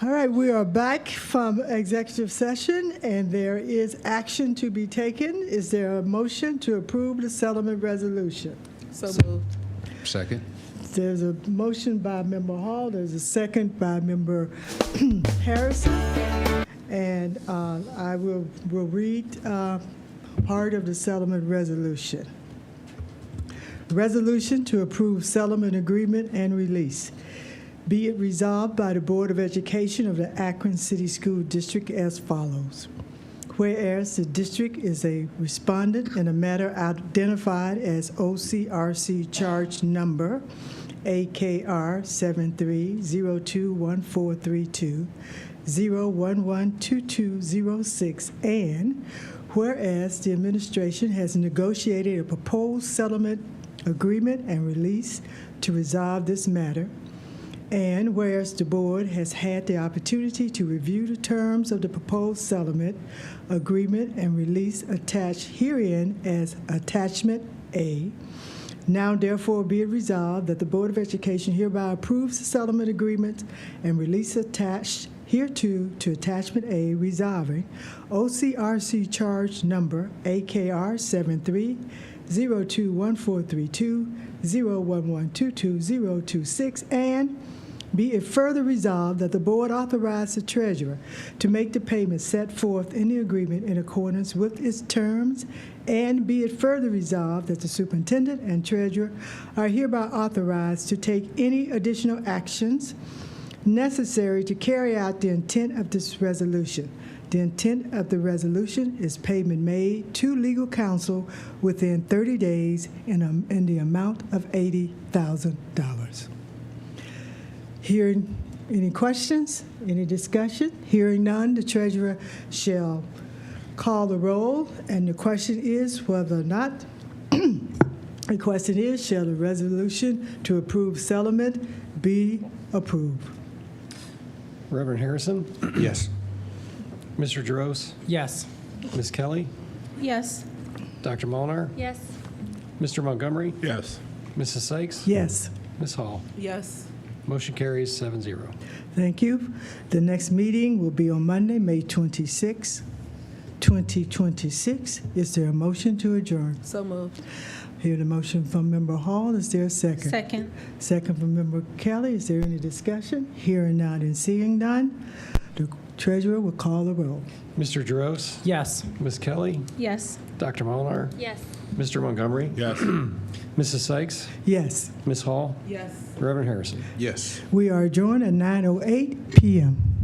All right, we are back from executive session, and there is action to be taken. Is there a motion to approve the settlement resolution? So moved. Second. There's a motion by Member Hall. There's a second by Member Harrison. And I will read part of the settlement resolution. Resolution to approve settlement agreement and release. Be it resolved by the Board of Education of the Akron City School District as follows. Whereas the district is a respondent in a matter identified as OCRC charge number AKR 73021432 0112206, and whereas the administration has negotiated a proposed settlement agreement and release to resolve this matter, and whereas the board has had the opportunity to review the terms of the proposed settlement agreement and release attached herein as Attachment A, now therefore be it resolved that the Board of Education hereby approves the settlement agreement and release attached hereto to Attachment A, resolving OCRC charge number AKR 73021432 01122 and be it further resolved that the board authorize the treasurer to make the payments set forth in the agreement in accordance with its terms, and be it further resolved that the superintendent and treasurer are hereby authorized to take any additional actions necessary to carry out the intent of this resolution. The intent of the resolution is payment made to legal counsel within 30 days in the amount of $80,000. Hearing any questions, any discussion? Hearing none, the treasurer shall call the roll, and the question is whether or not, the question is, shall the resolution to approve settlement be approved? Reverend Harrison? Yes. Mr. Jaros? Yes. Ms. Kelly? Yes. Dr. Molnar? Yes. Mr. Montgomery? Yes. Mrs. Sykes? Yes. Ms. Hall? Yes. Motion carries 7-0. Thank you. The next meeting will be on Monday, May 26, 2026. Is there a motion to adjourn? So moved. Hear the motion from Member Hall. Is there a second? Second. Second from Member Kelly. Is there any discussion? Hearing none and seeing none, the treasurer will call the roll. Mr. Jaros? Yes. Ms. Kelly? Yes. Dr. Molnar? Yes. Mr. Montgomery? Yes. Mrs. Sykes? Yes. Ms. Hall? Yes. Reverend Harrison? Yes. We are adjourned at 9:08 p.m.